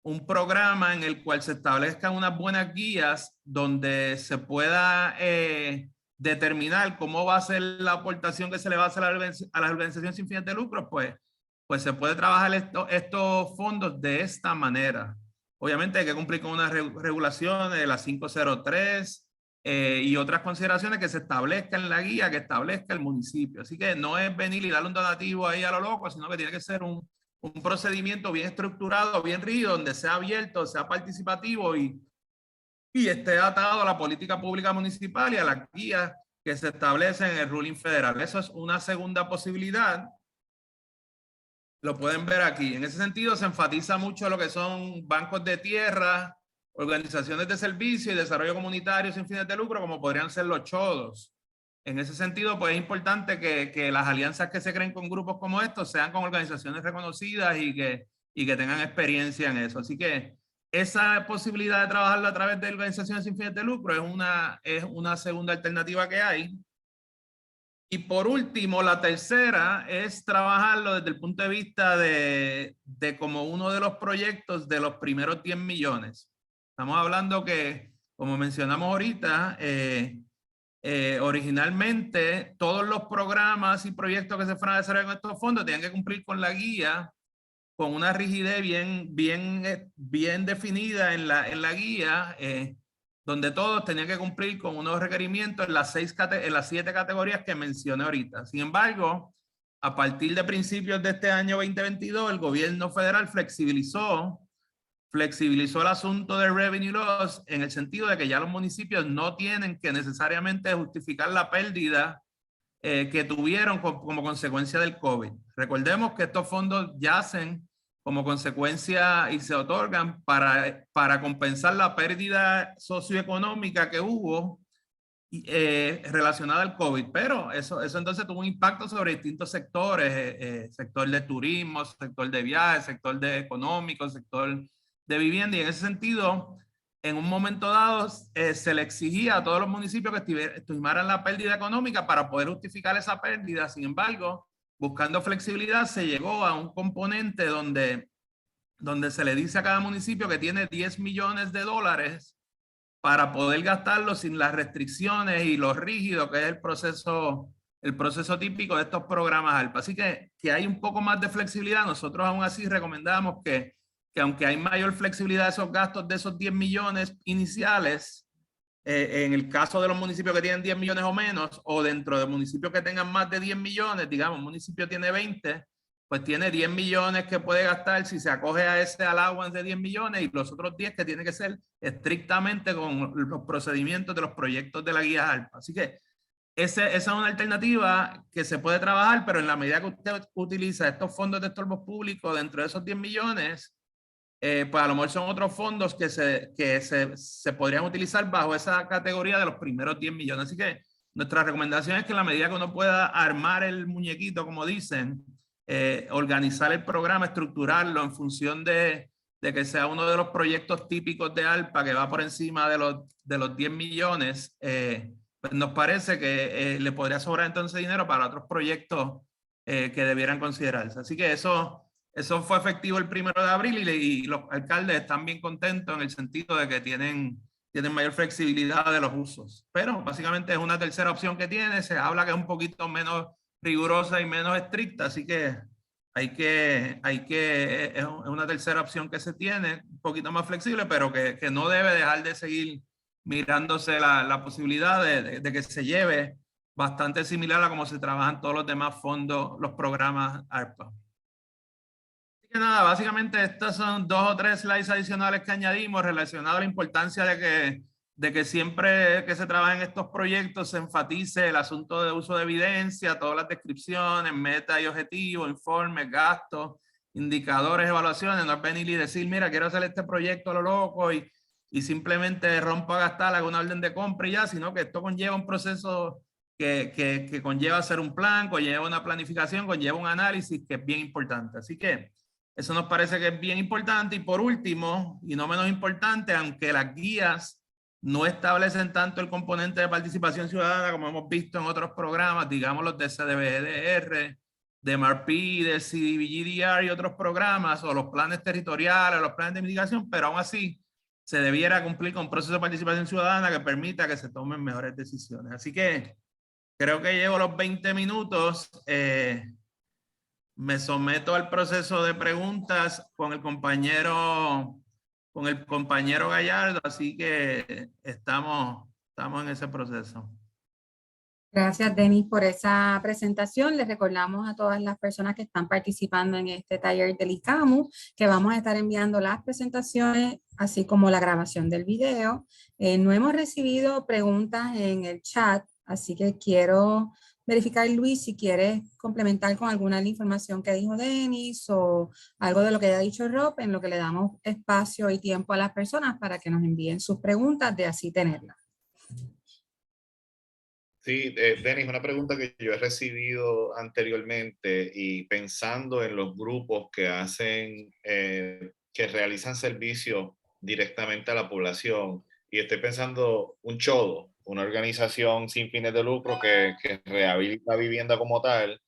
un programa en el cual se establezcan unas buenas guías donde se pueda determinar cómo va a ser la aportación que se le va a hacer a las organizaciones sin fines de lucro, pues se puede trabajar estos fondos de esta manera. Obviamente hay que cumplir con unas regulaciones de la 503 y otras consideraciones que se establezcan en la guía que establezca el municipio. Así que no es venir y darle un donativo ahí a lo loco, sino que tiene que ser un un procedimiento bien estructurado, bien rígido, donde sea abierto, sea participativo y esté atado a la política pública municipal y a las guías que se establecen en el ruling federal. Eso es una segunda posibilidad. Lo pueden ver aquí. En ese sentido, se enfatiza mucho lo que son bancos de tierra, organizaciones de servicio y desarrollo comunitario sin fines de lucro, como podrían ser los chodos. En ese sentido, pues es importante que las alianzas que se creen con grupos como estos sean con organizaciones reconocidas y que tengan experiencia en eso. Así que esa posibilidad de trabajarlo a través de organizaciones sin fines de lucro es una segunda alternativa que hay. Y por último, la tercera es trabajarlo desde el punto de vista de como uno de los proyectos de los primeros 10 millones. Estamos hablando que, como mencionamos ahorita, originalmente todos los programas y proyectos que se fueran a desarrollar con estos fondos tenían que cumplir con la guía, con una rigidez bien definida en la guía, donde todos tenían que cumplir con unos requerimientos en las 7 categorías que mencioné ahorita. Sin embargo, a partir de principios de este año 2022, el gobierno federal flexibilizó el asunto de revenue loss en el sentido de que ya los municipios no tienen que necesariamente justificar la pérdida que tuvieron como consecuencia del COVID. Recordemos que estos fondos yacen como consecuencia y se otorgan para compensar la pérdida socioeconómica que hubo relacionada al COVID, pero eso entonces tuvo un impacto sobre distintos sectores, sector de turismo, sector de viajes, sector de económico, sector de vivienda, y en ese sentido, en un momento dado, se le exigía a todos los municipios que estimaran la pérdida económica para poder justificar esa pérdida. Sin embargo, buscando flexibilidad, se llegó a un componente donde se le dice a cada municipio que tiene 10 millones de dólares para poder gastarlo sin las restricciones y lo rígido que es el proceso típico de estos programas ALPA. Así que hay un poco más de flexibilidad. Nosotros aún así recomendamos que aunque hay mayor flexibilidad de esos gastos de esos 10 millones iniciales, en el caso de los municipios que tienen 10 millones o menos, o dentro de municipios que tengan más de 10 millones, digamos, un municipio tiene 20, pues tiene 10 millones que puede gastar si se acoge a ese allowance de 10 millones y los otros 10 que tiene que ser estrictamente con los procedimientos de los proyectos de la guía ALPA. Así que esa es una alternativa que se puede trabajar, pero en la medida que usted utiliza estos fondos de estorbos públicos dentro de esos 10 millones, pues a lo mejor son otros fondos que se podrían utilizar bajo esa categoría de los primeros 10 millones. Así que nuestra recomendación es que en la medida que uno pueda armar el muñequito, como dicen, organizar el programa, estructurarlo en función de que sea uno de los proyectos típicos de ALPA que va por encima de los 10 millones, pues nos parece que le podría sobrar entonces dinero para otros proyectos que debieran considerarse. Así que eso fue efectivo el 1 de abril y los alcaldes están bien contentos en el sentido de que tienen mayor flexibilidad de los usos. Pero básicamente es una tercera opción que tiene. Se habla que es un poquito menos rigurosa y menos estricta, así que es una tercera opción que se tiene, un poquito más flexible, pero que no debe dejar de seguir mirándose la posibilidad de que se lleve bastante similar a cómo se trabajan todos los demás fondos, los programas ARPA. Así que nada, básicamente estas son 2 o 3 slides adicionales que añadimos relacionados a la importancia de que siempre que se trabaja en estos proyectos se enfatice el asunto de uso de evidencia, todas las descripciones, metas y objetivos, informes, gastos, indicadores, evaluaciones. No es venir y decir, mira, quiero hacer este proyecto a lo loco y simplemente rompo a gastar alguna orden de compra y ya, sino que esto conlleva un proceso que conlleva hacer un plan, conlleva una planificación, conlleva un análisis que es bien importante. Así que eso nos parece que es bien importante. Y por último, y no menos importante, aunque las guías no establecen tanto el componente de participación ciudadana como hemos visto en otros programas, digamos los de CDBGDR, de MARP, de CDBGDR y otros programas, o los planes territoriales, los planes de mitigación, pero aún así se debiera cumplir con un proceso de participación ciudadana que permita que se tomen mejores decisiones. Así que creo que llevo los 20 minutos. Me someto al proceso de preguntas con el compañero Gallardo, así que estamos en ese proceso. Gracias, Denis, por esa presentación. Les recordamos a todas las personas que están participando en este taller del ICAMU que vamos a estar enviando las presentaciones, así como la grabación del video. No hemos recibido preguntas en el chat, así que quiero verificar, Luis, si quieres complementar con alguna de la información que dijo Denis o algo de lo que haya dicho Rob, en lo que le damos espacio y tiempo a las personas para que nos envíen sus preguntas, de así tenerlas. Sí, Denis, una pregunta que yo he recibido anteriormente y pensando en los grupos que hacen, que realizan servicios directamente a la población, y estoy pensando un CHODO, una organización sin fines de lucro que rehabilita vivienda como tal,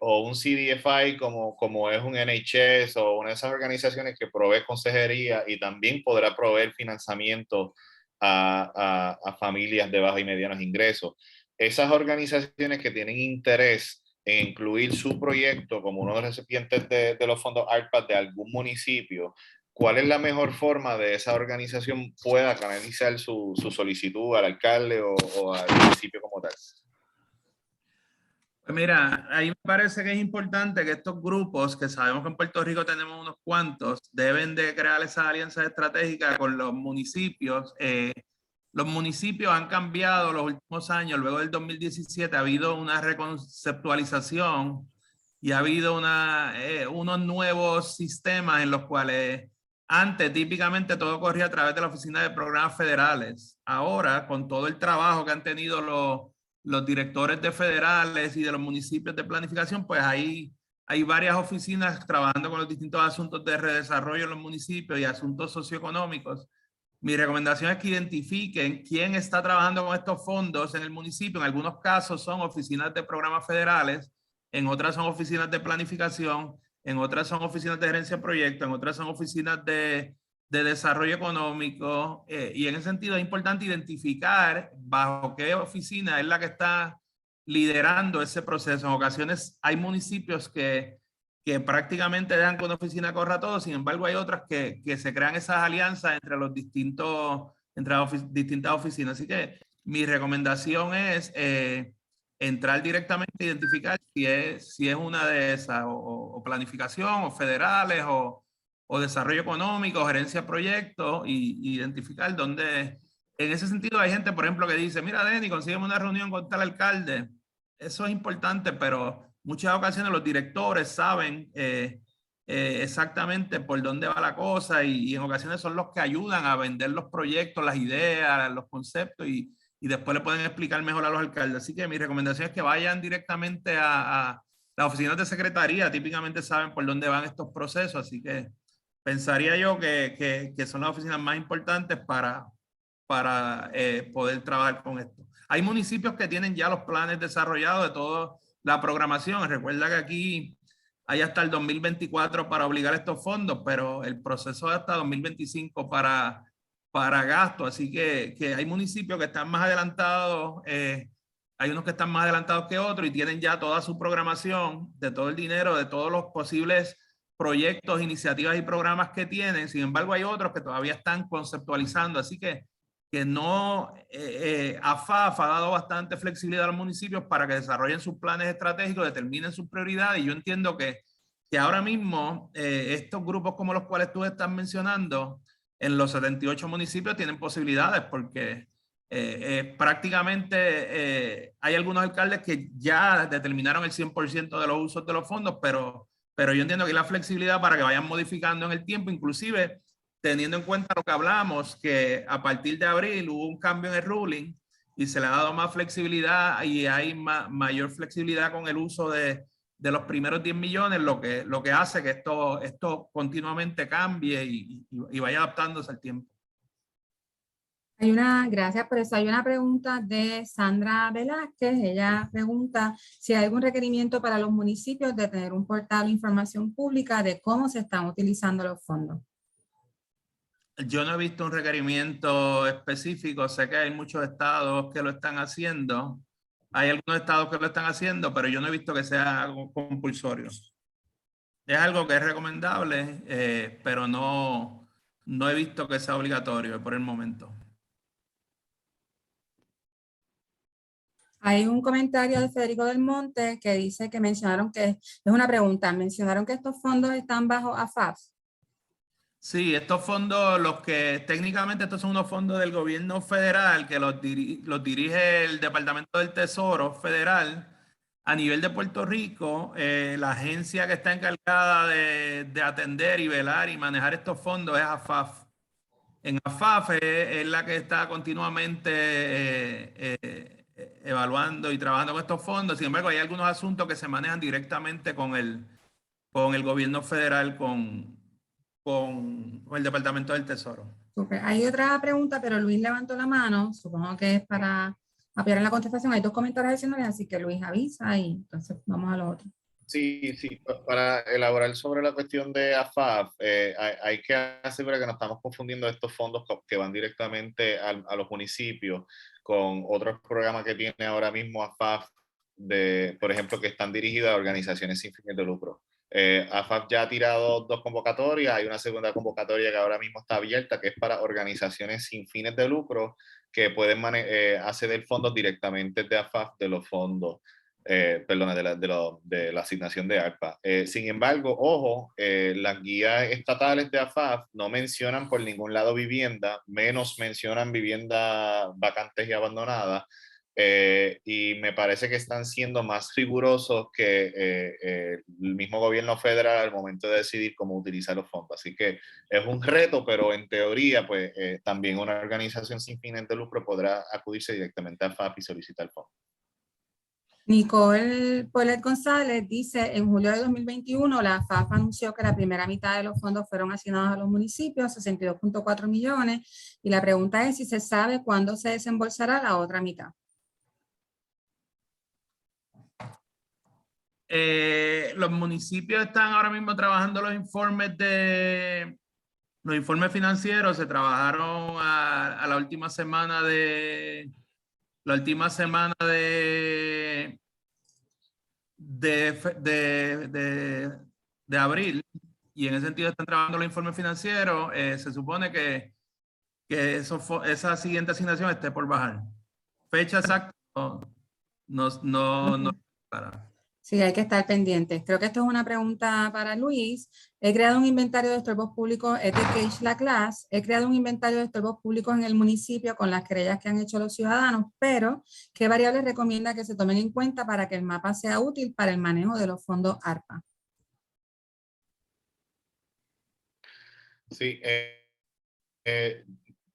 o un CDFI como es un NHS o una de esas organizaciones que provee consejería y también podrá proveer financiamiento a familias de bajos y medianos ingresos. Esas organizaciones que tienen interés en incluir su proyecto como uno de los recipientes de los fondos ARPA de algún municipio, ¿cuál es la mejor forma de esa organización pueda canalizar su solicitud al alcalde o al municipio como tal? Pues mira, ahí me parece que es importante que estos grupos, que sabemos que en Puerto Rico tenemos unos cuantos, deben de crear esas alianzas estratégicas con los municipios. Los municipios han cambiado los últimos años. Luego del 2017 ha habido una reconceptualización y ha habido unos nuevos sistemas en los cuales antes típicamente todo corría a través de la Oficina de Programas Federales. Ahora, con todo el trabajo que han tenido los directores de federales y de los municipios de planificación, pues hay varias oficinas trabajando con los distintos asuntos de redesarrollo en los municipios y asuntos socioeconómicos. Mi recomendación es que identifiquen quién está trabajando con estos fondos en el municipio. En algunos casos son oficinas de programas federales, en otras son oficinas de planificación, en otras son oficinas de gerencia de proyectos, en otras son oficinas de desarrollo económico, y en ese sentido es importante identificar bajo qué oficina es la que está liderando ese proceso. En ocasiones hay municipios que prácticamente dejan que una oficina corra todo, sin embargo hay otras que se crean esas alianzas entre las distintas oficinas. Así que mi recomendación es entrar directamente a identificar si es una de esas, o planificación, o federales, o desarrollo económico, o gerencia de proyectos, y identificar dónde. En ese sentido hay gente, por ejemplo, que dice, mira, Denny, consígueme una reunión con tal alcalde. Eso es importante, pero muchas ocasiones los directores saben exactamente por dónde va la cosa, y en ocasiones son los que ayudan a vender los proyectos, las ideas, los conceptos, y después le pueden explicar mejor a los alcaldes. Así que mi recomendación es que vayan directamente a las oficinas de secretaría. Típicamente saben por dónde van estos procesos, así que pensaría yo que son las oficinas más importantes para poder trabajar con esto. Hay municipios que tienen ya los planes desarrollados de toda la programación. Recuerda que aquí hay hasta el 2024 para obligar estos fondos, pero el proceso es hasta 2025 para gasto. Así que hay municipios que están más adelantados, hay unos que están más adelantados que otros y tienen ya toda su programación de todo el dinero, de todos los posibles proyectos, iniciativas y programas que tienen. Sin embargo, hay otros que todavía están conceptualizando. Así que no, AFAF ha dado bastante flexibilidad a los municipios para que desarrollen sus planes estratégicos, determinen sus prioridades, y yo entiendo que ahora mismo estos grupos como los cuales tú estás mencionando en los 78 municipios tienen posibilidades, porque prácticamente hay algunos alcaldes que ya determinaron el 100% de los usos de los fondos, pero yo entiendo que hay la flexibilidad para que vayan modificando en el tiempo, inclusive teniendo en cuenta lo que hablamos, que a partir de abril hubo un cambio en el ruling y se le ha dado más flexibilidad, y hay mayor flexibilidad con el uso de los primeros 10 millones, lo que hace que esto continuamente cambie y vaya adaptándose al tiempo. Gracias por eso. Hay una pregunta de Sandra Velázquez. Ella pregunta si hay algún requerimiento para los municipios de tener un portal de información pública de cómo se están utilizando los fondos. Yo no he visto un requerimiento específico. Sé que hay muchos estados que lo están haciendo. Hay algunos estados que lo están haciendo, pero yo no he visto que sea algo compulsorio. Es algo que es recomendable, pero no he visto que sea obligatorio por el momento. Hay un comentario de Federico del Monte que dice que mencionaron que, es una pregunta, mencionaron que estos fondos están bajo AFAF. Sí, estos fondos, los que técnicamente estos son unos fondos del gobierno federal que los dirige el Departamento del Tesoro Federal. A nivel de Puerto Rico, la agencia que está encargada de atender y velar y manejar estos fondos es AFAF. En AFAF es la que está continuamente evaluando y trabajando con estos fondos. Sin embargo, hay algunos asuntos que se manejan directamente con el gobierno federal, con el Departamento del Tesoro. Super. Hay otra pregunta, pero Luis levantó la mano. Supongo que es para apoyar en la contestación. Hay 2 comentarios adicionales, así que Luis avisa y entonces vamos a lo otro. Sí, para elaborar sobre la cuestión de AFAF, hay que asegurar que no estamos confundiendo estos fondos que van directamente a los municipios con otros programas que tiene ahora mismo AFAF, por ejemplo, que están dirigidos a organizaciones sin fines de lucro. AFAF ya ha tirado 2 convocatorias, hay una segunda convocatoria que ahora mismo está abierta, que es para organizaciones sin fines de lucro que pueden acceder fondos directamente de AFAF, de los fondos. De la asignación de ARPA. Sin embargo, ojo, las guías estatales de AFAF no mencionan por ningún lado vivienda, menos mencionan vivienda vacantes y abandonadas, y me parece que están siendo más rigurosos que el mismo gobierno federal al momento de decidir cómo utilizar los fondos. Así que es un reto, pero en teoría, pues también una organización sin fines de lucro podrá acudirse directamente a AFAF y solicitar fondos. Nicole Polet González dice, en julio de 2021, la AFAF anunció que la primera mitad de los fondos fueron asignados a los municipios, 62.4 millones, y la pregunta es si se sabe cuándo se desembolsará la otra mitad. Los municipios están ahora mismo trabajando los informes financieros. Se trabajaron a la última semana de abril, y en ese sentido están trabajando los informes financieros. Se supone que esa siguiente asignación esté por bajar. Fecha exacta no para. Sí, hay que estar pendientes. Creo que esto es una pregunta para Luis. He creado un inventario de estorbos públicos, es de Cage La Clase. He creado un inventario de estorbos públicos en el municipio con las querellas que han hecho los ciudadanos, pero ¿qué variables recomienda que se tomen en cuenta para que el mapa sea útil para el manejo de los fondos ARPA? Sí,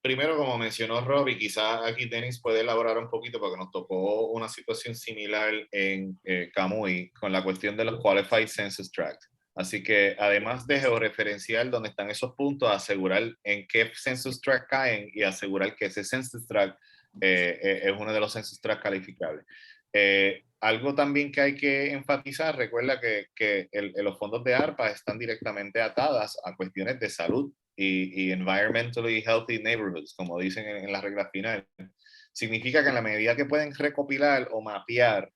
primero, como mencionó Robbie, quizás aquí Dennis puede elaborar un poquito porque nos tocó una situación similar en Camuy con la cuestión de los Qualified Census Tracts. Así que además de georreferenciar dónde están esos puntos, asegurar en qué Census Tract caen y asegurar que ese Census Tract es uno de los Census Tract calificables. Algo también que hay que enfatizar, recuerda que los fondos de ARPA están directamente atadas a cuestiones de salud y environmentally healthy neighborhoods, como dicen en la regla final. Significa que en la medida que pueden recopilar o mapear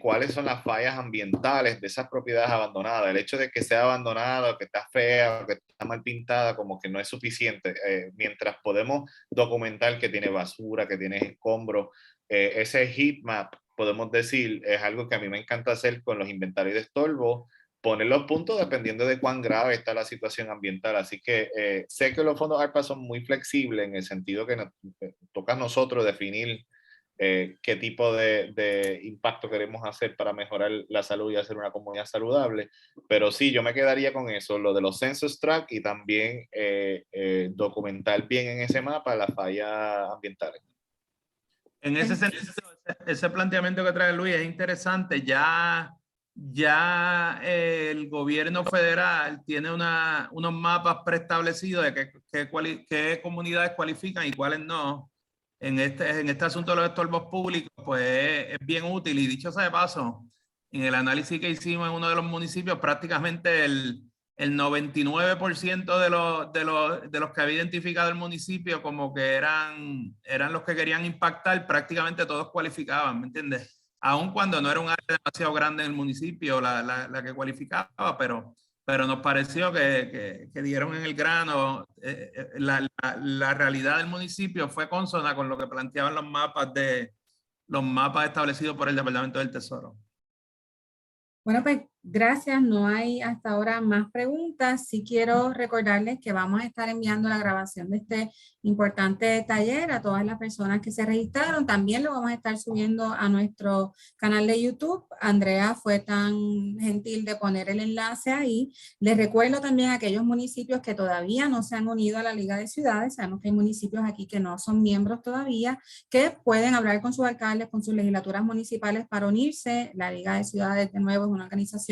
cuáles son las fallas ambientales de esas propiedades abandonadas, el hecho de que sea abandonada, que está fea, que está mal pintada, como que no es suficiente. Mientras podemos documentar que tiene basura, que tiene escombros, ese heat map, podemos decir, es algo que a mí me encanta hacer con los inventarios de estorbo, poner los puntos dependiendo de cuán grave está la situación ambiental. Así que sé que los fondos ARPA son muy flexibles en el sentido que nos toca a nosotros definir qué tipo de impacto queremos hacer para mejorar la salud y hacer una comunidad saludable. Pero sí, yo me quedaría con eso, lo de los Census Tract y también documentar bien en ese mapa las fallas ambientales. En ese sentido, ese planteamiento que trae Luis es interesante. Ya el gobierno federal tiene unos mapas preestablecidos de qué comunidades cualifican y cuáles no. En este asunto de los estorbos públicos, pues es bien útil. Y dicho sea de paso, en el análisis que hicimos en uno de los municipios, prácticamente el 99% de los que había identificado el municipio como que eran los que querían impactar, prácticamente todos cualificaban, ¿me entiendes? Aun cuando no era un área demasiado grande en el municipio la que cualificaba, pero nos pareció que dieron en el grano. La realidad del municipio fue consona con lo que planteaban los mapas de los mapas establecidos por el Departamento del Tesoro. Bueno, pues gracias. No hay hasta ahora más preguntas. Sí quiero recordarles que vamos a estar enviando la grabación de este importante taller a todas las personas que se registraron. También lo vamos a estar subiendo a nuestro canal de YouTube. Andrea fue tan gentil de poner el enlace ahí. Les recuerdo también a aquellos municipios que todavía no se han unido a la Liga de Ciudades. Sabemos que hay municipios aquí que no son miembros todavía, que pueden hablar con sus alcaldes, con sus legislaturas municipales para unirse. La Liga de Ciudades, de nuevo, es una organización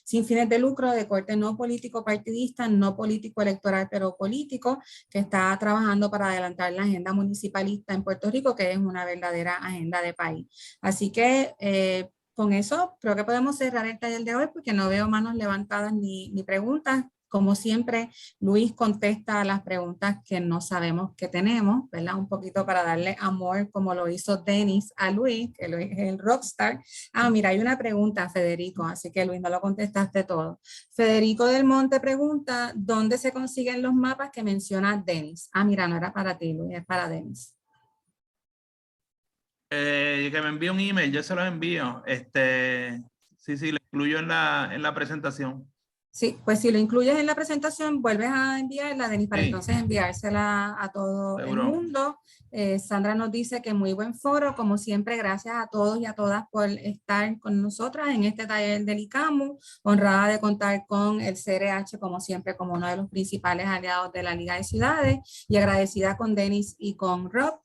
sin fines de lucro, de corte no político partidista, no político electoral, pero político, que está trabajando para adelantar la agenda municipalista en Puerto Rico, que es una verdadera agenda de país. Así que con eso creo que podemos cerrar el taller de hoy porque no veo manos levantadas ni preguntas. Como siempre, Luis contesta a las preguntas que no sabemos que tenemos, ¿verdad? Un poquito para darle amor, como lo hizo Dennis a Luis, que Luis es el rockstar. Ah, mira, hay una pregunta, Federico, así que Luis, no lo contestaste todo. Federico del Monte pregunta, ¿dónde se consiguen los mapas que menciona Dennis? Ah, mira, no era para ti, Luis, es para Dennis. Que me envíe un email, yo se los envío. Sí, lo incluyo en la presentación. Sí, pues si lo incluyes en la presentación, vuelves a enviarla, Denis, para entonces enviársela a todo el mundo. Sandra nos dice que muy buen foro, como siempre, gracias a todos y a todas por estar con nosotras en este taller del ICAMU, honrada de contar con el CRH, como siempre, como uno de los principales aliados de la Liga de Ciudades, y agradecida con Dennis y con Rob.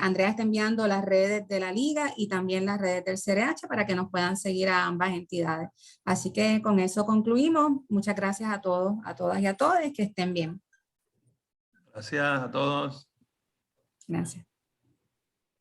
Andrea está enviando las redes de la Liga y también las redes del CRH para que nos puedan seguir a ambas entidades. Así que con eso concluimos. Muchas gracias a todos, a todas y a todos, que estén bien. Gracias a todos. Gracias.